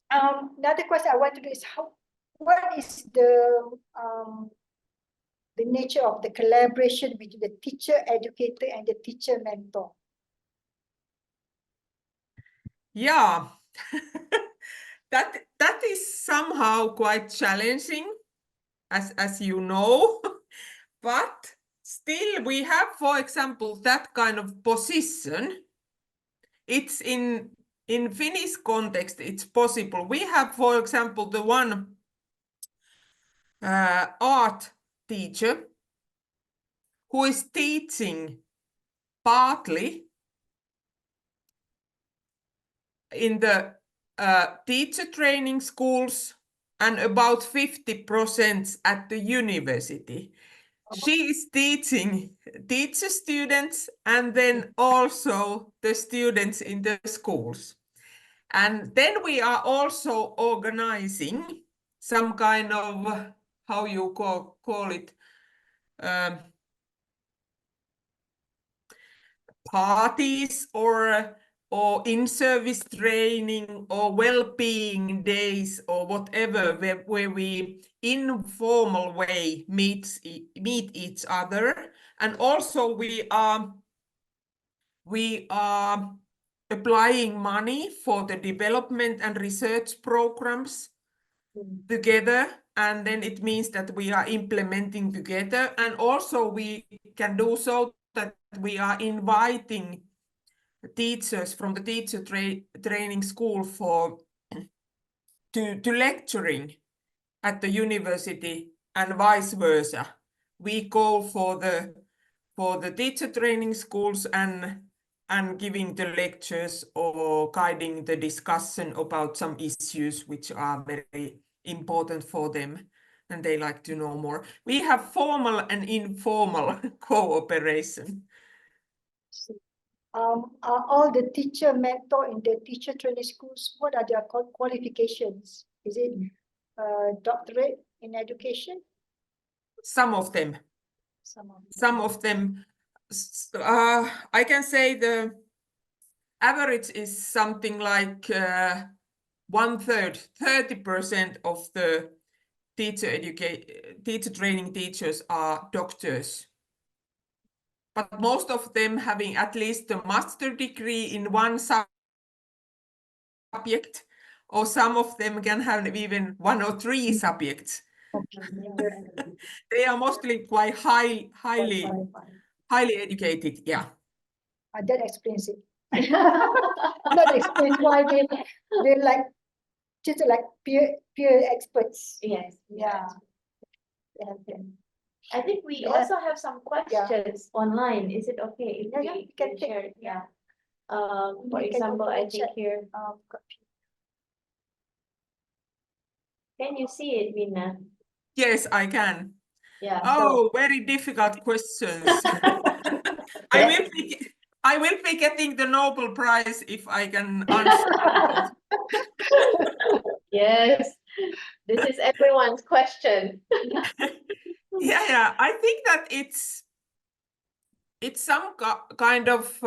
Another question I want to do is what is the nature of the collaboration between the teacher educator and the teacher mentor? Yeah, that is somehow quite challenging, as you know, but still we have, for example, that kind of position. It's in Finnish context, it's possible. We have, for example, the one art teacher who is teaching partly in the teacher training schools and about 50% at the university. She is teaching teacher students and then also the students in the schools. And then we are also organizing some kind of, how you call it, parties or in-service training or well-being days or whatever, where we informal way meet each other. And also we are applying money for the development and research programs together, and then it means that we are implementing together, and also we can do so that we are inviting teachers from the teacher training school to lecturing at the university and vice versa. We go for the teacher training schools and giving the lectures or guiding the discussion about some issues which are very important for them and they like to know more. We have formal and informal cooperation. Are all the teacher mentor in the teacher training schools, what are their qualifications? Is it doctorate in education? Some of them. Some of them. I can say the average is something like 1/3, 30% of the teacher training teachers are doctors. But most of them having at least a master degree in one subject, or some of them can have even 1 or 3 subjects. They are mostly quite highly educated, yeah. That explains it. That explains why they're like just like peer experts. Yes. Yeah. I think we Yeah. also have some questions online. Is it okay if Yeah, we you can share take, it? Yeah. For You can example, open I the think chat. here, can you see it, Minna? Yes, I can. Yeah. Oh, very difficult questions. I will be getting the Nobel Prize if I can answer those. Yes, this is everyone's question. Yeah, I think that it's some kind of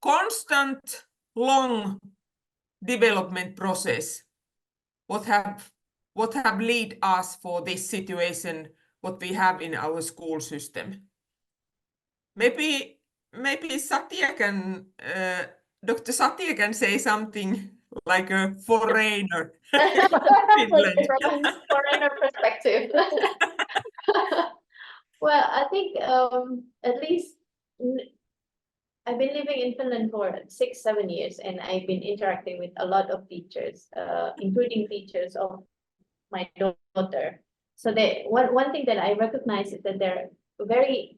constant long development process. What have led us for this situation, what we have in our school system. Maybe Satia can, Dr. Satia can say something like a foreigner. Finland. From his foreigner perspective. Well, I think at least I've been living in Finland for 6-7 years, and I've been interacting with a lot of teachers, including teachers of my daughter. So one thing that I recognize is that they're very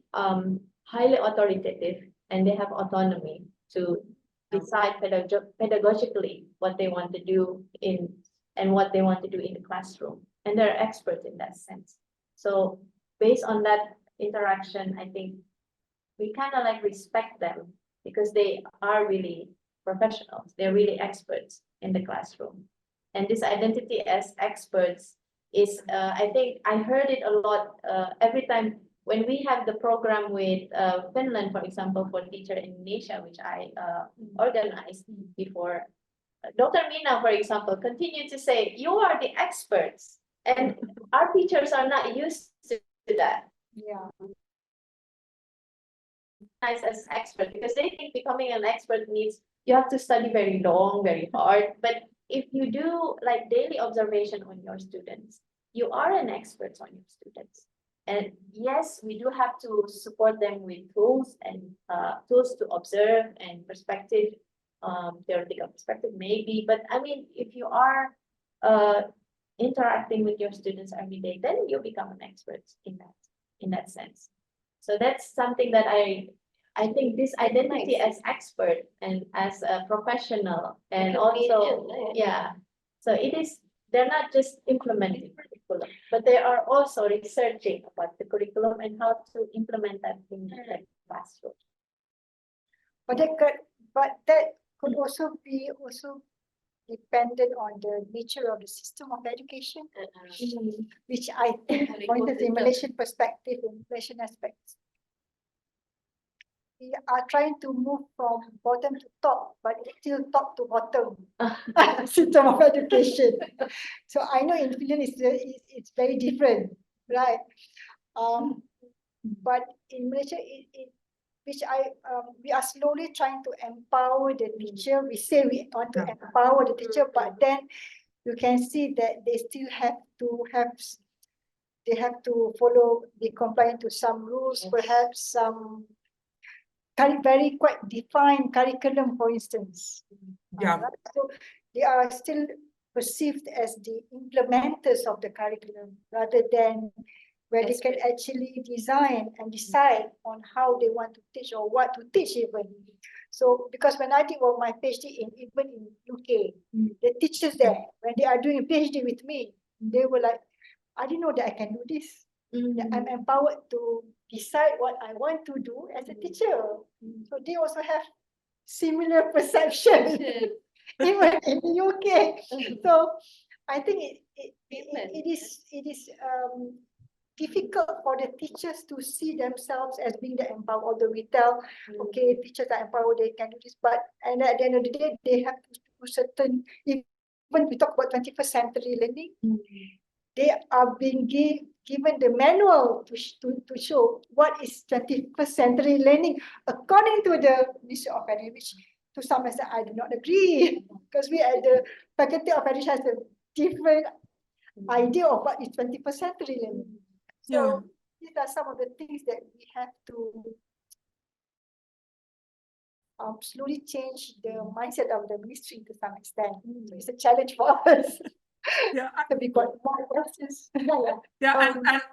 highly authoritative, and they have autonomy to decide pedagogically what they want to do and what they want to do in the classroom, and they're experts in that sense. So based on that interaction, I think we kind of like respect them because they are really professionals. They're really experts in the classroom. And this identity as experts is, I think I heard it a lot every time when we have the program with Finland, for example, for Teacher Indonesia, which I organized before. Dr. Minna, for example, continued to say, you are the experts. And our teachers are not used to that. Yeah. As expert, because they think becoming an expert means you have to study very long, very hard. But if you do like daily observation on your students, you are an expert on your students. And yes, we do have to support them with tools and tools to observe and perspective, theoretical perspective maybe. But I mean, if you are interacting with your students every day, then you become an expert in that sense. So that's something that I think this identity as expert and as a professional, and also, yeah, So they're not just implementing curriculum, but they are also researching about the curriculum and how to implement that in the classroom. But that could also be dependent on the nature of the system of education, which I think, for instance, in Malaysian perspective, in Malaysian aspects, we are trying to move from bottom to top, but it's still top to bottom system of education. So I know in Finland it's very different, right? But in Malaysia, we are slowly trying to empower the teacher. We say we want to empower the teacher, but then you can see that they still have to be compliant to some rules, perhaps some very quite defined curriculum, for instance. Yeah. So they are still perceived as the implementers of the curriculum rather than where they can actually design and decide on how they want to teach or what to teach even. So because when I think of my PhD even in UK, the teachers there, when they are doing a PhD with me, they were like, I didn't know that I can do this. That I'm empowered to decide what I want to do as a teacher. So they also have similar perception, even in the UK. So I think it is difficult for the teachers to see themselves as being the empowered. Although we tell, okay, teachers are empowered, they can do this, but and at the end of the day, they have to do certain. When we talk about 21st century learning, they are being given the manual to show what is 21st century learning according to the Ministry of Education, which to some extent I do not agree, because we at the Faculty of Education has a different idea of what is 21st century learning. So these are some of the things that we have to slowly change the mindset of the ministry to some extent. So it's a challenge for us. Yeah, We got more questions. and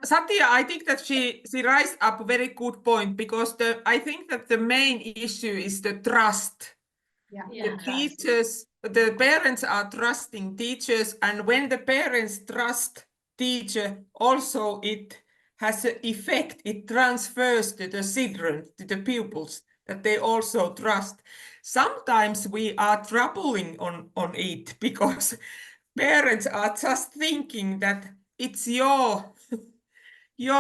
Satia, I think that she raised up a very good point, because I think that the main issue is the trust. The teachers, the parents are trusting teachers, and when the parents trust teacher, also it has an effect. It transfers to the children, to the pupils, that they also trust. Sometimes we are troubling on it, because parents are just thinking that it's your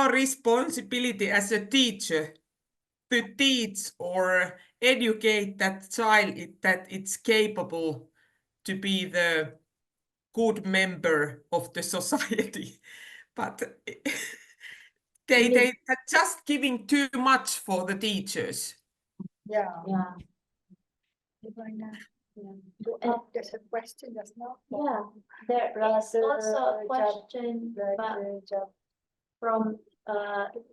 responsibility as a teacher to teach or educate that child that it's capable to be the good member of the society. But they are just giving too much for the teachers. There's a question that's not. There is also a question from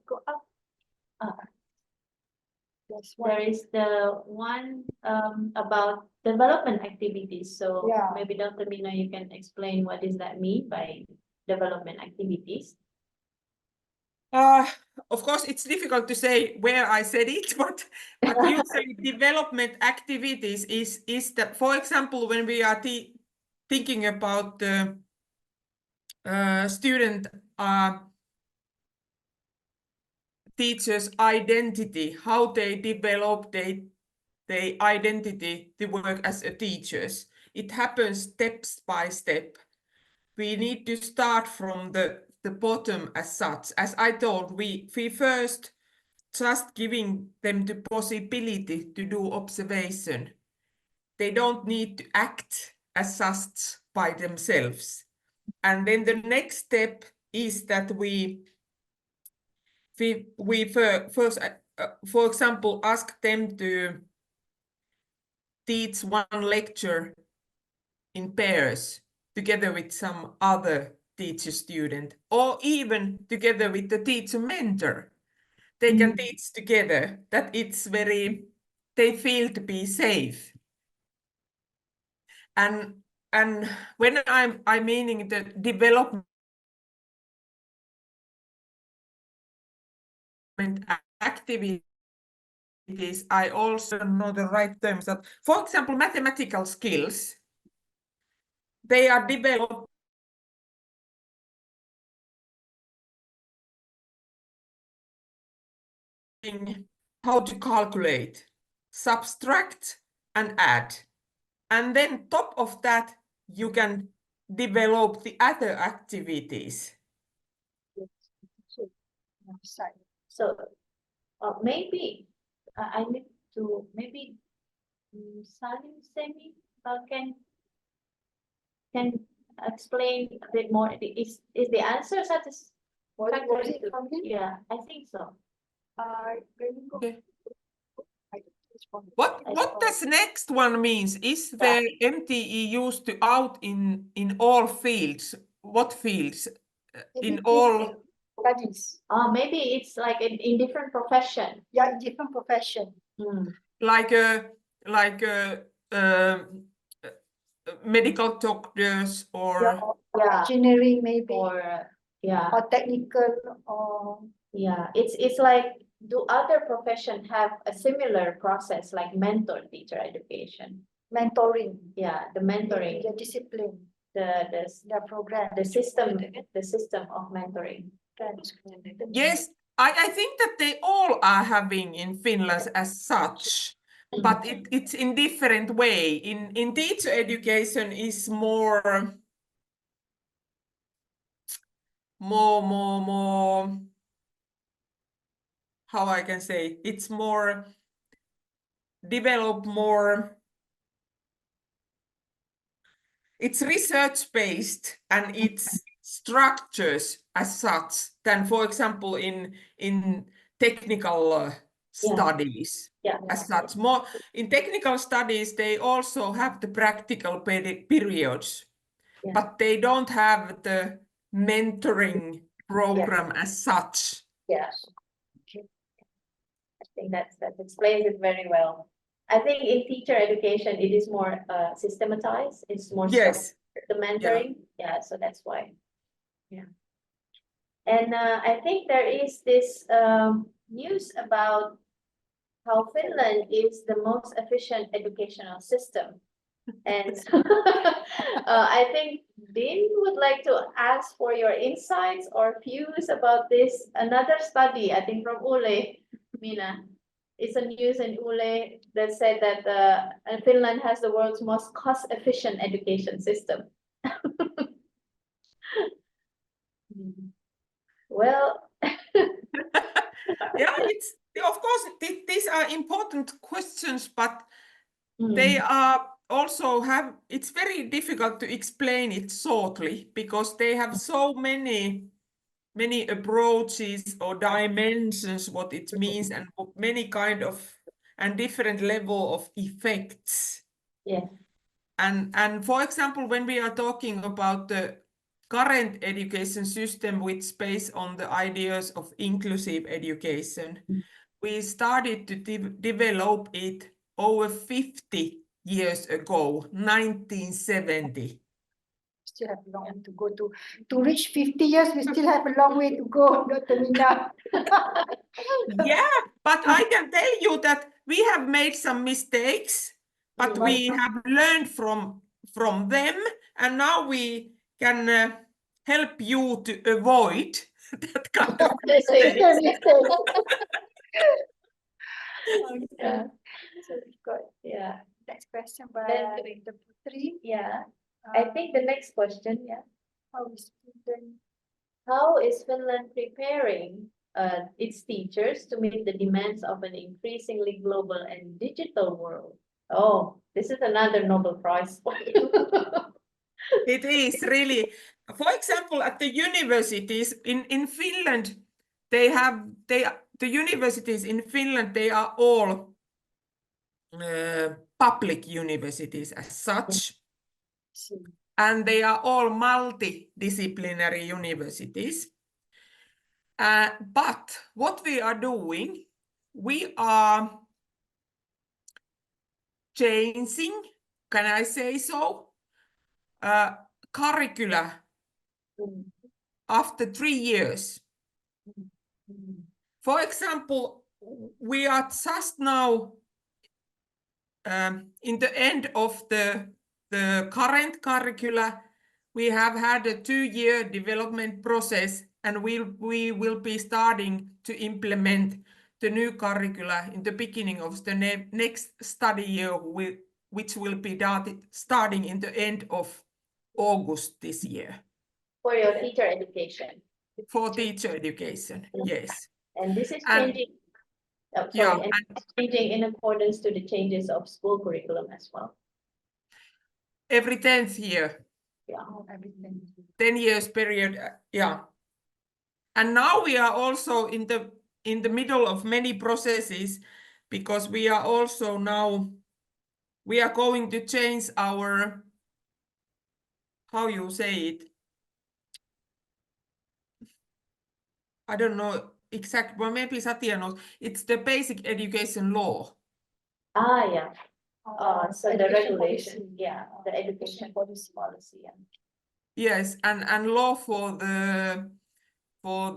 go up. There is the one about development activities. So maybe Dr. Minna, you can explain what does that mean by development activities? Of course, it's difficult to say where I said it, but usually development activities is that, for example, when we are thinking about the student teachers' identity, how they develop their identity to work as a teachers. It happens step by step. We need to start from the bottom as such. As I told, we first just giving them the possibility to do observation. They don't need to act as such by themselves. And then the next step is that we first, for example, ask them to teach one lecture in pairs together with some other teacher student, or even together with the teacher mentor. They can teach together, that it's they feel to be safe. And when I'm meaning the development activities, I also know the right terms. That, for example, mathematical skills. they are developing how to calculate, subtract, and add. And then top of that, you can develop the other activities. So maybe I need to Salim Semi can explain a bit more. Is the answer satisfactory? Yeah, I think so. Okay. What does next one means? Is the MTE used to out in all fields? What fields? In all studies. Maybe it's like in different profession. Yeah, in different profession. like medical doctors or Engineering maybe, or or technical, or it's like, do other profession have a similar process like mentor teacher education? mentoring, The mentoring, the discipline, the program, the system of mentoring. yes, I think that they all are having in Finland as such, but it's in different way. In teacher education is more how I can say, it's more developed more. It's research based and it's structures as such than, for example, in technical studies. As such, more in technical studies, they also have the practical periods, but they don't have the mentoring program as such. Yes. I think that explains it very well. I think in teacher education, it is more systematized. It's more Yes. The mentoring. So that's why. And I think there is this news about how Finland is the most efficient educational system. And I think Dean would like to ask for your insights or views about this. Another study, I think from Ule, Minna, it's a news in Ule that said that Finland has the world's most cost-efficient education system. Well, it's of course these are important questions, but they are also it's very difficult to explain it shortly because they have so many approaches or dimensions what it means and many kind of and different level of effects. And for example, when we are talking about the current education system, which is based on the ideas of inclusive education, we started to develop it over 50 years ago, 1970. Still have a long way to go to reach 50 years. We still have a long way to go, Dr. Minna. Yeah, but I can tell you that we have made some mistakes, but we have learned from them, and now we can help you to avoid that kind of mistakes. So we've got next question by the Putri. I think the next question, how is Finland how is Finland preparing its teachers to meet the demands of an increasingly global and digital world? Oh, this is another Nobel Prize. It is really, for example, at the universities in Finland, the universities in Finland, they are all public universities as such. And they are all multidisciplinary universities. But what we are doing, we are changing, can I say so, curricula after 3 years. For example, we are just now in the end of the the current curricula, we have had a 2-year development process, and we will be starting to implement the new curricula in the beginning of the next study year, which will be starting in the end of August this year. For your teacher education. For teacher education, yes. And this is And- changing. Yeah, and it's changing in accordance to the changes of school curriculum as well. every 10th year. Yeah. Everything. 10 years period, yeah. And now we are also in the middle of many processes, because we are also now, we are going to change our, how you say it, I don't know exact, well, maybe Satia knows, it's the basic education law. Yeah. So the Education regulation, policy. yeah, the education policy, yeah. Yes, and law for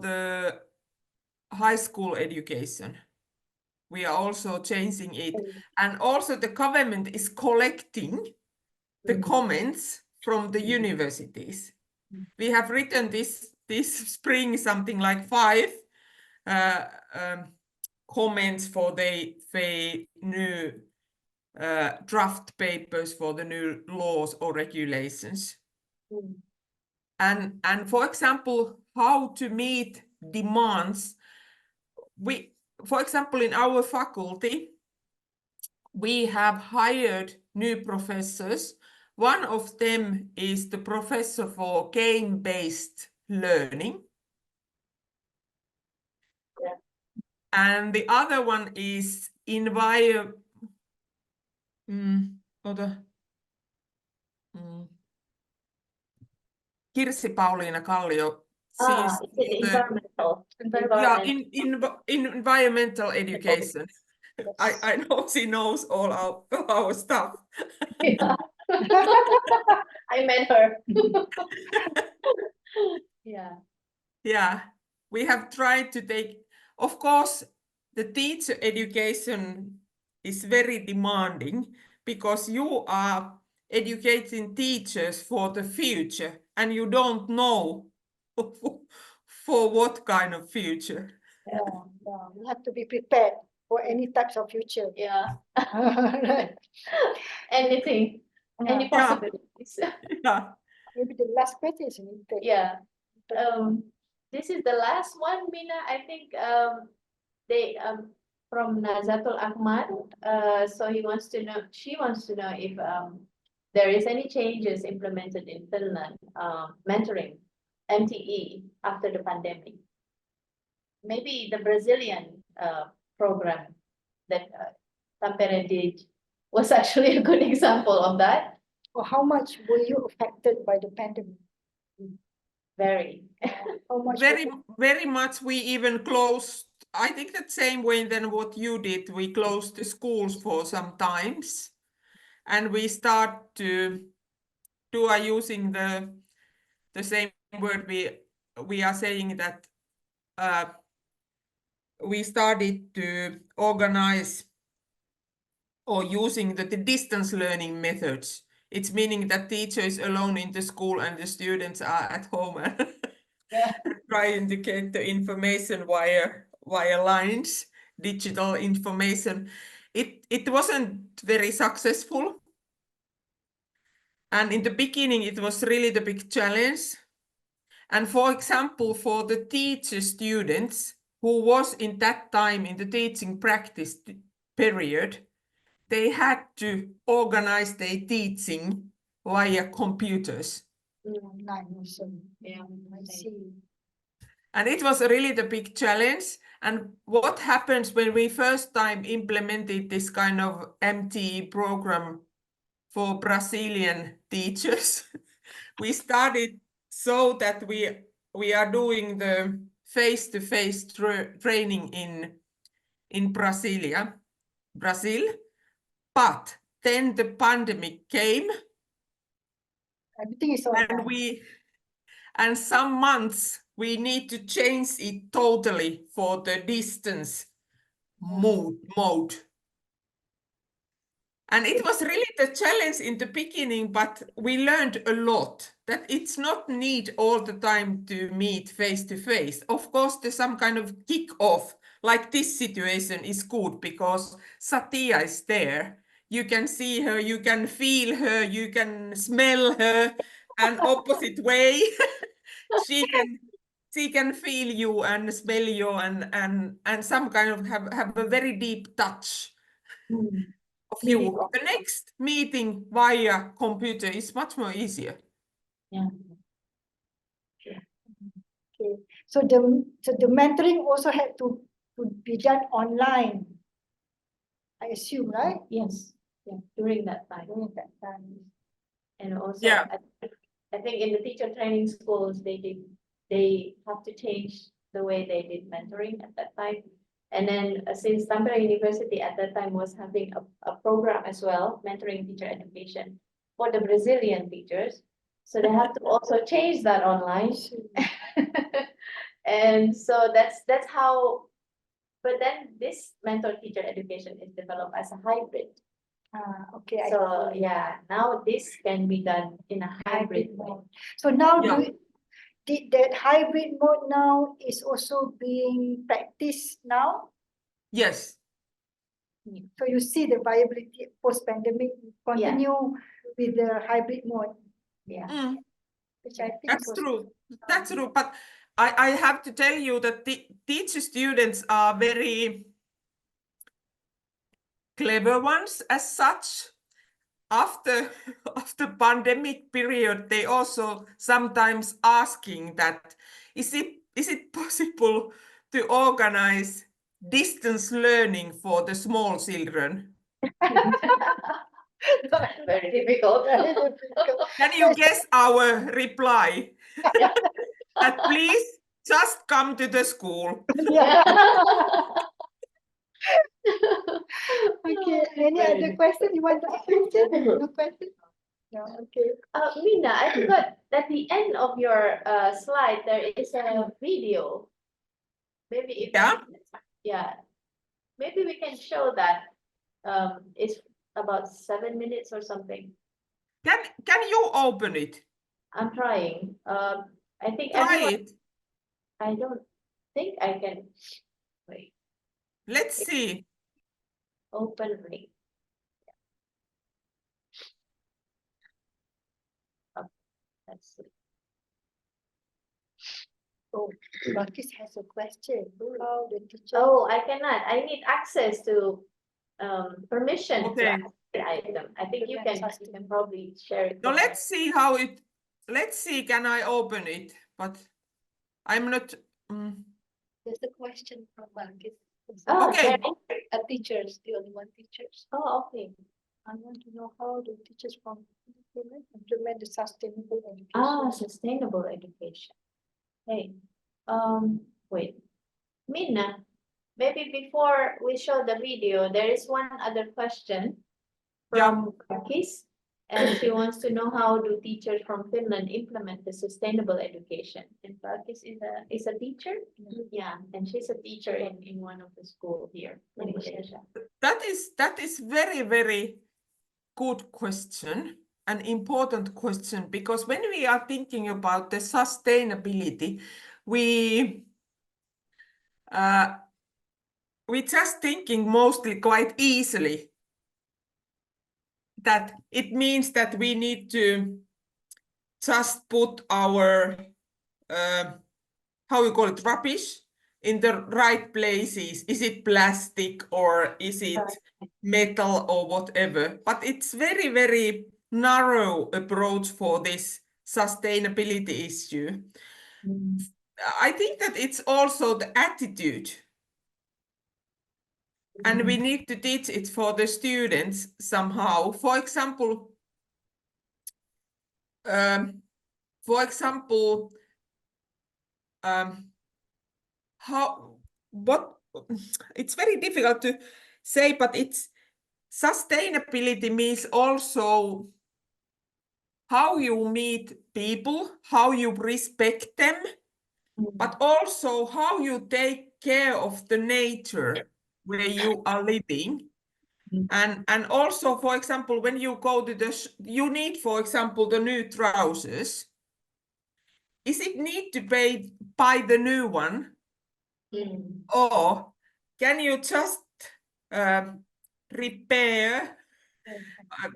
the high school education. We are also changing it. And also the government is collecting the comments from the universities. We have written this spring something like 5 comments for the new draft papers for the new laws or regulations. And for example, how to meet demands. For example, in our faculty, we have hired new professors. One of them is the professor for game-based learning. Yeah. And the other one is Kirsi-Pauliina Kallio. It's environmental. Yeah, in environmental education. I know she knows all our stuff. Yeah. I met her. Yeah. Yeah, we have tried to take, of course, the teacher education is very demanding, because you are educating teachers for the future, and you don't know for what kind of future. Yeah, you have to be prepared for any types of future. Yeah. Right. Anything, any possibilities. Yeah. Maybe the last question is intake. Yeah. This is the last one, Minna. I think they from Nazatul Ahmad. So she wants to know if there is any changes implemented in Finland, mentoring, MTE after the pandemic. Maybe the Brazilian program that Tampere did was actually a good example of that. Or how much were you affected by the pandemic? Very. How much? Very much. We even closed, I think that same way than what you did. We closed the schools for some times, and we start to do, using the same word, we are saying that we started to organize or using the distance learning methods. It's meaning that teacher is alone in the school and the students are at home and trying to get the information via lines, digital information. It wasn't very successful. And in the beginning, it was really the big challenge. And for example, for the teacher students who was in that time in the teaching practice period, they had to organize their teaching via computers. Yeah, I see. And it was really the big challenge. And what happens when we first time implemented this kind of MTE program for Brazilian teachers? We started so that we are doing the face-to-face training in Brazil. But then the pandemic came. Everything is online. And some months we need to change it totally for the distance mode. And it was really the challenge in the beginning, but we learned a lot that it's not need all the time to meet face to face. Of course, there's some kind of kick-off, like this situation is good because Satia is there. You can see her, you can feel her, you can smell her, and opposite way, she can feel you and smell you and some kind of have a very deep touch of you. The next meeting via computer is much more easier. Yeah. Okay. So the mentoring also had to be done online, I assume, right? Yes. Yeah. During that time. During that time. And also, Yeah. I think in the teacher training schools, they have to change the way they did mentoring at that time. And then since Tampere University at that time was having a program as well, mentoring teacher education for the Brazilian teachers. So they have to also change that online. And so that's how, but then this mentor teacher education is developed as a hybrid. Okay. I So see. yeah, now this can be done in a hybrid Hybrid way. mode. So now Yeah. that hybrid mode now is also being practiced now? Yes. So you see the viability post-pandemic continue with the hybrid mode, Yeah. which I think That's was true. That's true. But I have to tell you that the teacher students are very clever ones as such. After pandemic period, they also sometimes asking that is it possible to organize distance learning for the small children? Very difficult. very difficult. Can you guess our reply? That please just come to the school. Yeah. Okay. Any Very other question you want to ask? No question? No. Okay. Minna, I forgot at the end of your slide there is a video. Maybe if Yeah. maybe we can show that. It's about 7 minutes or something. Can you open it? I'm trying. I think Try everyone. it. I don't think I can. Wait. Let's see. Open link. Oh, let's see. Oh, Marcus has a question. How the teacher? Oh, I cannot. I need access to permission to Okay. access the item. I think you can probably share it. No, let's see how it. Let's see. Can I open it? But I'm not. There's a question from Marcus. Oh, Okay. there- Teachers, the only one teachers. Oh, okay. I want to know how the teachers from implement the sustainable education. Ah, sustainable education. Hey, wait. Minna, maybe before we show the video, there is one other question from Marquis, and she wants to know how do teachers from Finland implement the sustainable education. And Marquis is a teacher? Yeah, and she's a teacher in one of the school here in Malaysia. That is very, very good question, an important question, because when we are thinking about the sustainability, we just thinking mostly quite easily that it means that we need to just put our how we call it, rubbish in the right places. Is it plastic or is it metal or whatever? But it's very, very narrow approach for this sustainability issue. I think that it's also the attitude. And we need to teach it for the students somehow. For example, it's very difficult to say, but it's sustainability means also how you meet people, how you respect them, but also how you take care of the nature where you are living. And also, for example, when you go to you need, for example, the new trousers. Is it need to buy the new one? Or can you just repair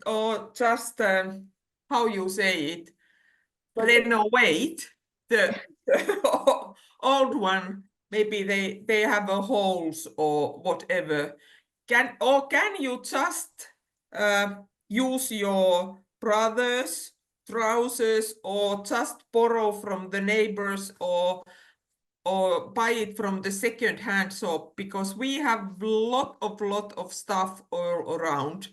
or just, how you say it, renovate the old one? Maybe they have a holes or whatever. Can you just use your brother's trousers or just borrow from the neighbors or buy it from the second-hand shop, because we have lot of stuff all around,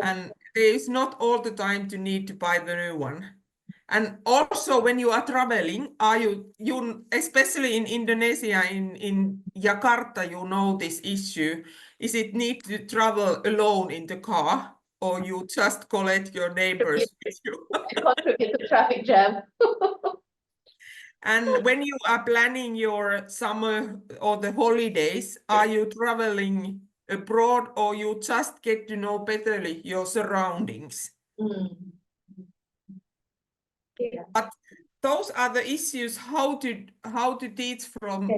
and there is not all the time to need to buy the new one. And also, when you are traveling, are you especially in Indonesia, in Jakarta, you know this issue. Is it need to travel alone in the car, or you just collect your neighbors with you? Contribute to traffic jam. And when you are planning your summer or the holidays, are you traveling abroad, or you just get to know betterly your surroundings? Yeah. But those are the issues, how to teach from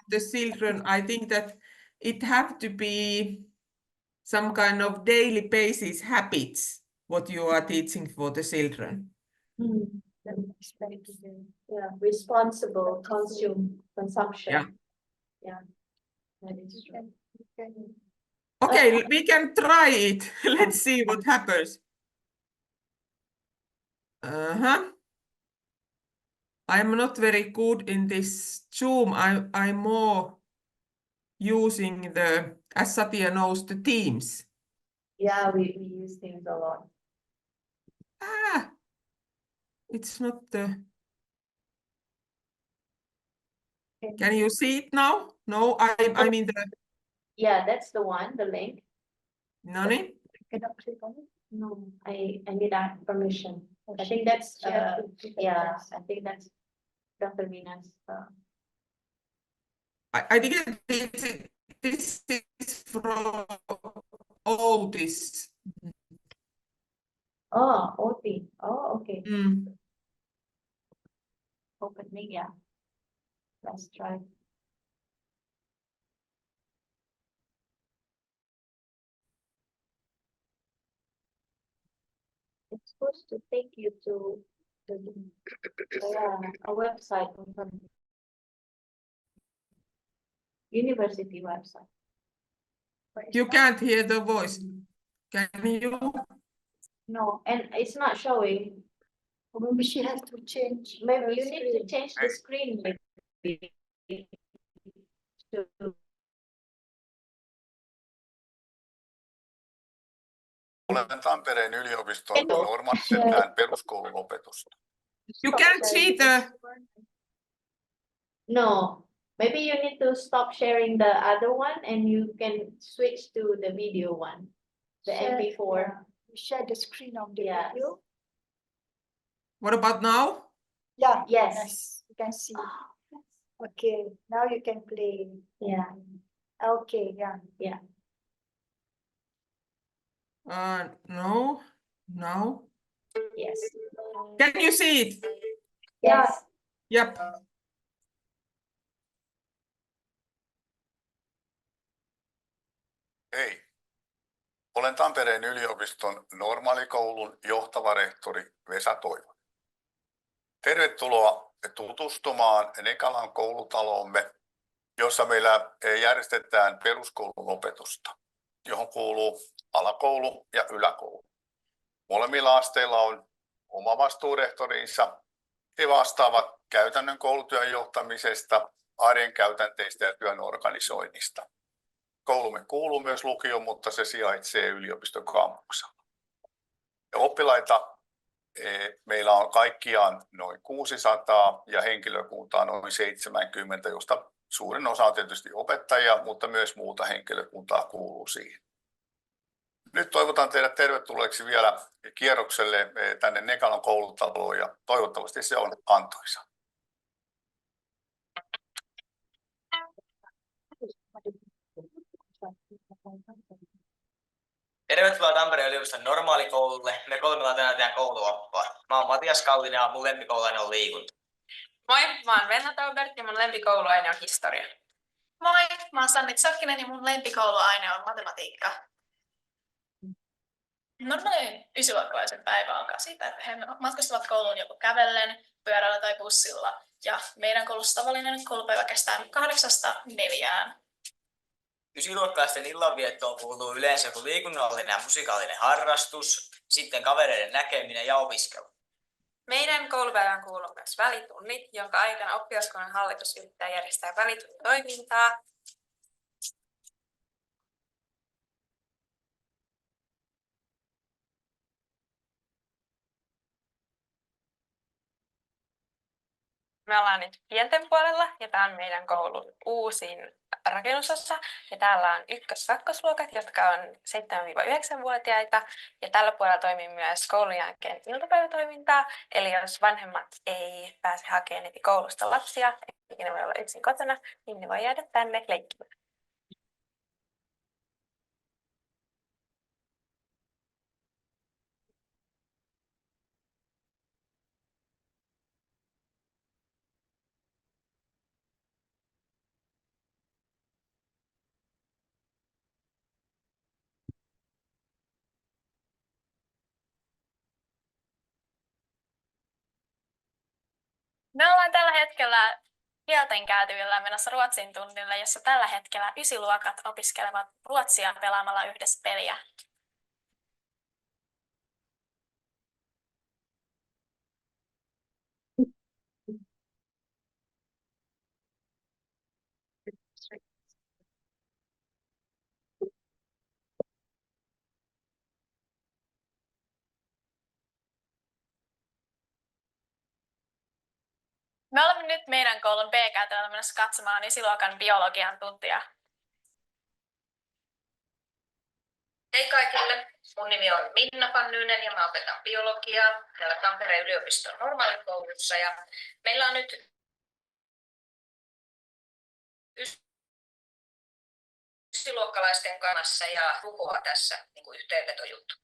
the children. I think that it have to be some kind of daily basis habits, what you are teaching for the children. Yeah, responsible consumption. Yeah. Yeah, that is true. Okay, we can try it. Let's see what happens. I'm not very good in this Zoom. I'm more using as Satia knows, the Teams. Yeah, we use things a lot. It's not the... Can you see it now? No, I'm in the... Yeah, that's the one, the link. Nani? Cannot click on it. No, I need permission. I think that's yeah, I think that's Dr. Minna's. I think this is from this. Oh, OT. Oh, okay. Mm. Open link, yeah. Let's try. It's supposed to take you to the a website from university website. You can't hear the voice. Can you? No, and it's not showing. Or maybe she has to change. Maybe her you need to screen. change the screen. Maybe. Olen Tampereen yliopiston normaalisempään peruskoulun opetusta. You can't see the... No, maybe you need to stop sharing the other one and you can switch to the video one, the MP4. Yeah. Share the screen of the Yes. video. What about now? Yeah. Yes. You can see. Okay, now you can play. Yeah. Okay, yeah. Yeah. No. Now. Yes. Can you see it? Yes. Yep. Hei. Olen Tampereen yliopiston normaalikoulun johtava rehtori Vesa Toivonen. Tervetuloa tutustumaan Nekalan koulutaloomme, jossa meillä järjestetään peruskoulun opetusta, johon kuuluu alakoulu ja yläkoulu. Molemmilla asteilla on oma vastuurehtorinsa. He vastaavat käytännön koulutyön johtamisesta, arjen käytänteistä ja työn organisoinnista. Koulumme kuuluu myös lukioon, mutta se sijaitsee yliopiston kampuksella. Oppilaita meillä on kaikkiaan noin 600 ja henkilökuntaa noin 70, josta suurin osa on tietysti opettajia, mutta myös muuta henkilökuntaa kuuluu siihen. Nyt toivotan teidät tervetulleeksi vielä kierrokselle tänne Nekalan koulutaloon ja toivottavasti se on antoisa. Tervetuloa Tampereen yliopiston normaalikoululle. Me kolme ollaan tänään teidän kouluoppaa. Mä oon Matias Kallinen ja mun lempikouluaine on liikunta. Moi, mä oon Venla Taubert ja mun lempikouluaine on historia. Moi, mä oon Sanni Tsokkinen ja mun lempikouluaine on matematiikka. Normaali ysiluokkalaisen päivä alkaa siitä, että he matkustavat kouluun joko kävellen, pyörällä tai bussilla. Ja meidän koulussa tavallinen koulupäivä kestää 8–4. Ysiluokkalaisten illanviettoon kuuluu yleensä joku liikunnallinen ja musikaalinen harrastus, sitten kavereiden näkeminen ja opiskelu. Meidän koulupäivään kuuluu myös välitunnit, jonka aikana oppilaskunnan hallitus yrittää järjestää välituntitoimintaa. Me ollaan nyt pienten puolella ja tämä on meidän koulun uusin rakennusosa. Ja täällä on 1–2-luokat, jotka on 7–9-vuotiaita. Ja tällä puolella toimii myös koulun jälkeen iltapäivätoimintaa. Eli jos vanhemmat ei pääse hakemaan heti koulusta lapsia, eikä ne voi olla yksin kotona, niin ne voi jäädä tänne leikkimään. Me ollaan tällä hetkellä kielten käytävillä menossa ruotsin tunnille, jossa tällä hetkellä 9-luokat opiskelevat ruotsia pelaamalla yhdessä peliä. Me olemme nyt meidän koulun B-käytävällä menossa katsomaan 9-luokan biologian tuntia. Hei kaikille, mun nimi on Minna Makihonko ja mä opetan biologiaa täällä Tampereen yliopiston normaalikoulussa. Ja meillä on nyt ysiluokkalaisten kanssa ja rukoa tässä niin kuin yhteenvetojuttu.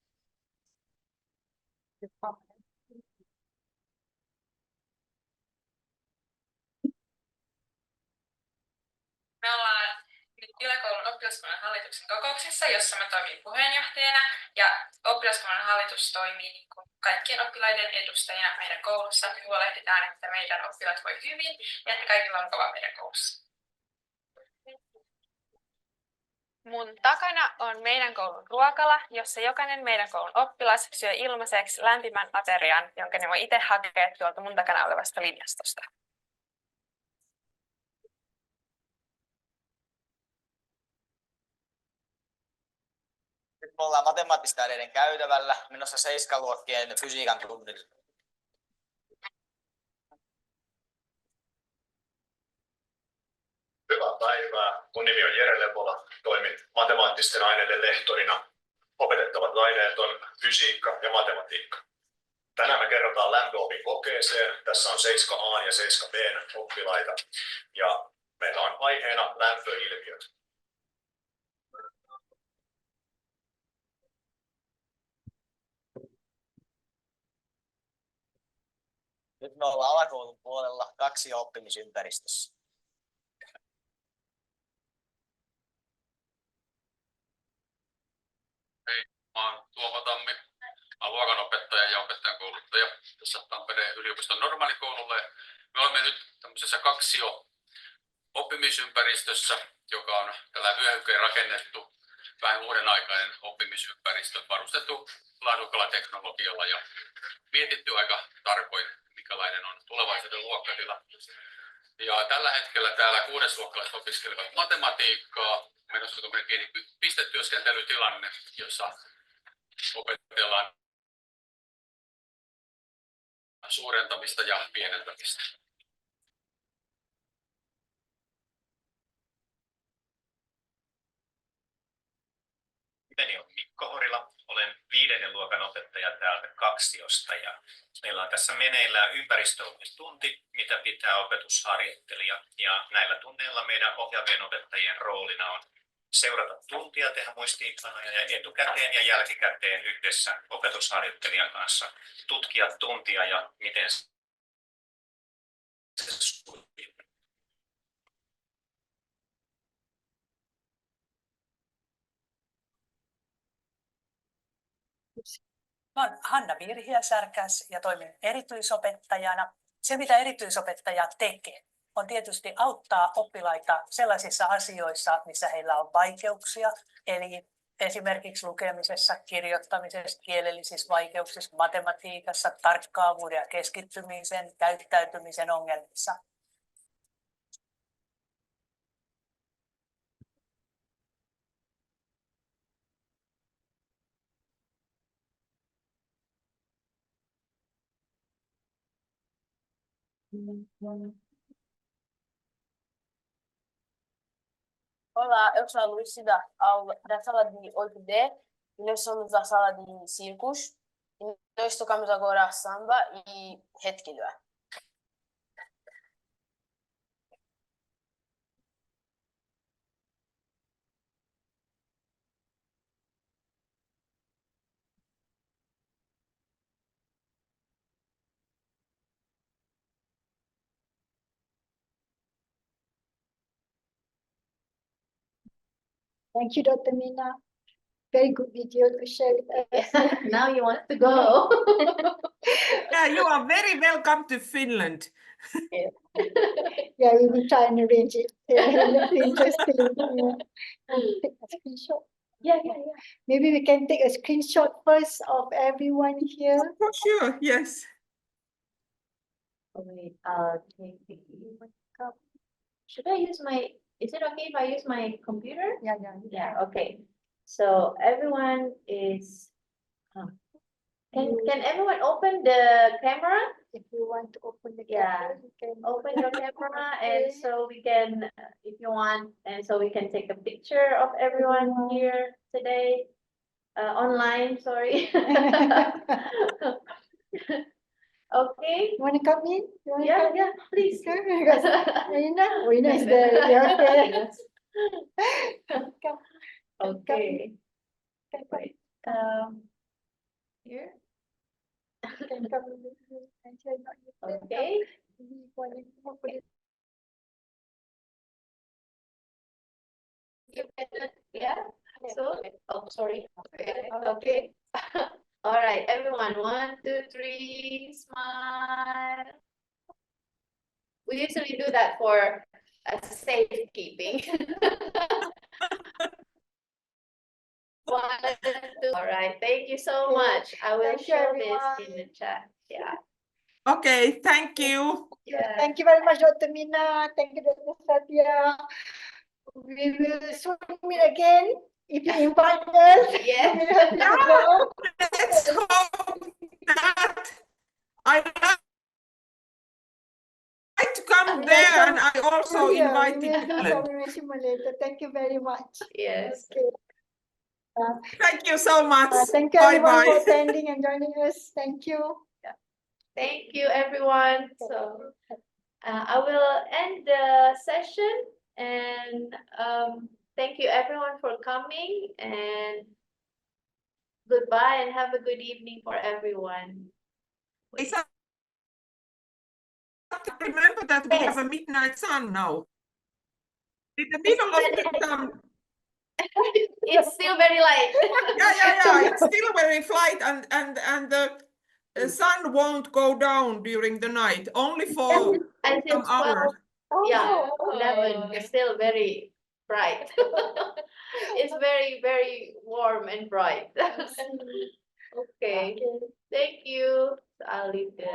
Me ollaan nyt yläkoulun oppilaskunnan hallituksen kokouksessa, jossa mä toimin puheenjohtajana. Ja oppilaskunnan hallitus toimii niin kuin kaikkien oppilaiden edustajana meidän koulussa. Me huolehditaan, että meidän oppilaat voi hyvin ja että kaikilla on kova meidän koulussa. Mun takana on meidän koulun ruokala, jossa jokainen meidän koulun oppilas syö ilmaiseksi lämpimän aterian, jonka ne voi itse hakea tuolta mun takana olevasta linjastosta. Nyt me ollaan matemaattisten aineiden käytävällä menossa 7-luokkien fysiikan tunnille. Hyvää päivää. Mun nimi on Jere Lepola. Toimin matemaattisten aineiden lehtorina. Opetettavat aineet on fysiikka ja matematiikka. Tänään me kerrotaan lämpöopin kokeeseen. Tässä on 7A ja 7B oppilaita. Ja meillä on aiheena lämpöilmiöt. Nyt me ollaan alakoulun puolella 2 oppimisympäristössä. Hei, mä oon Tuomo Tammi. Mä oon luokanopettaja ja opettajan kouluttaja tässä Tampereen yliopiston normaalikoululla. Me olemme nyt tämmöisessä 2 oppimisympäristössä, joka on tällä vyöhykkeen rakennettu vähän uuden aikainen oppimisympäristö, varustettu laadukkaalla teknologialla ja mietitty aika tarkoin, minkälainen on tulevaisuuden luokkatila. Ja tällä hetkellä täällä 6-luokkalaiset opiskelevat matematiikkaa. Menossa on pieni pistetyöskentelytilanne, jossa opetellaan suurentamista ja pienentämistä. Nimeni on Mikko Horila. Olen 5. luokan opettaja täältä Kaksiosta. Ja meillä on tässä meneillään ympäristöopetustunti, mitä pitää opetusharjoittelija. Ja näillä tunneilla meidän ohjaavien opettajien roolina on seurata tuntia, tehdä muistiinpanoja ja etukäteen ja jälkikäteen yhdessä opetusharjoittelijan kanssa tutkia tuntia ja miten se sujuu. Mä olen Hanna Virhiä-Särkäs ja toimin erityisopettajana. Se, mitä erityisopettaja tekee, on tietysti auttaa oppilaita sellaisissa asioissa, missä heillä on vaikeuksia. Eli esimerkiksi lukemisessa, kirjoittamisessa, kielellisissä vaikeuksissa, matematiikassa, tarkkaavuuden ja keskittymisen, käyttäytymisen ongelmissa. Olá, eu sou a Luísa da sala de 8D e nós somos da sala de circos e nós tocamos agora samba e hetkilyä. Thank you, Dr. Minna. Very good video to share with us. Now you want to go. Yeah, you are very welcome to Finland. Yeah, we will try and arrange it. That's interesting. Yeah. Take a screenshot. Yeah. Maybe we can take a screenshot first of everyone here. For sure, yes. Wait, should I use my, is it okay if I use my computer? Yeah, okay. So everyone is, can everyone open the camera? If you want to open the Yeah. camera, you can Open your camera and so we can, if you want, and so we can take a picture of everyone here today, online, sorry. Okay. You want to come in? You want to come Yeah, please. Rina is there. Yeah, okay. Come. Okay. Wait, here. Can come in. Okay. Yeah. So, oh, sorry. Okay. All right, everyone. 1, 2, 3. Smile. We usually do that for safekeeping. 1, 2. All right. Thank you so much. I will Thank you, show everyone. this in the chat. Yeah. Okay, thank you. Yeah. Thank you very much, Dr. Minna. Thank you, Dr. Satia. We will soon meet again. If you invite us, Yes. we'll have to go. Let's hope that I like to come there, and I also invited We will do some Finland. resume later. Thank you very much. Yes. Okay. Thank you so much. Thank you Bye everyone for bye. attending and joining us. Thank you. Thank you, everyone. So I will end the session and thank you everyone for coming and goodbye and have a good evening for everyone. Lisa, remember that we have a midnight sun now. In the middle of the sun. It's still very light. Yeah. It's still very light, and the sun won't go down during the night. Only for Until some hours. 12. Yeah, 11. It's still very bright. It's very, very warm and bright. Okay. Thank you. I'll leave the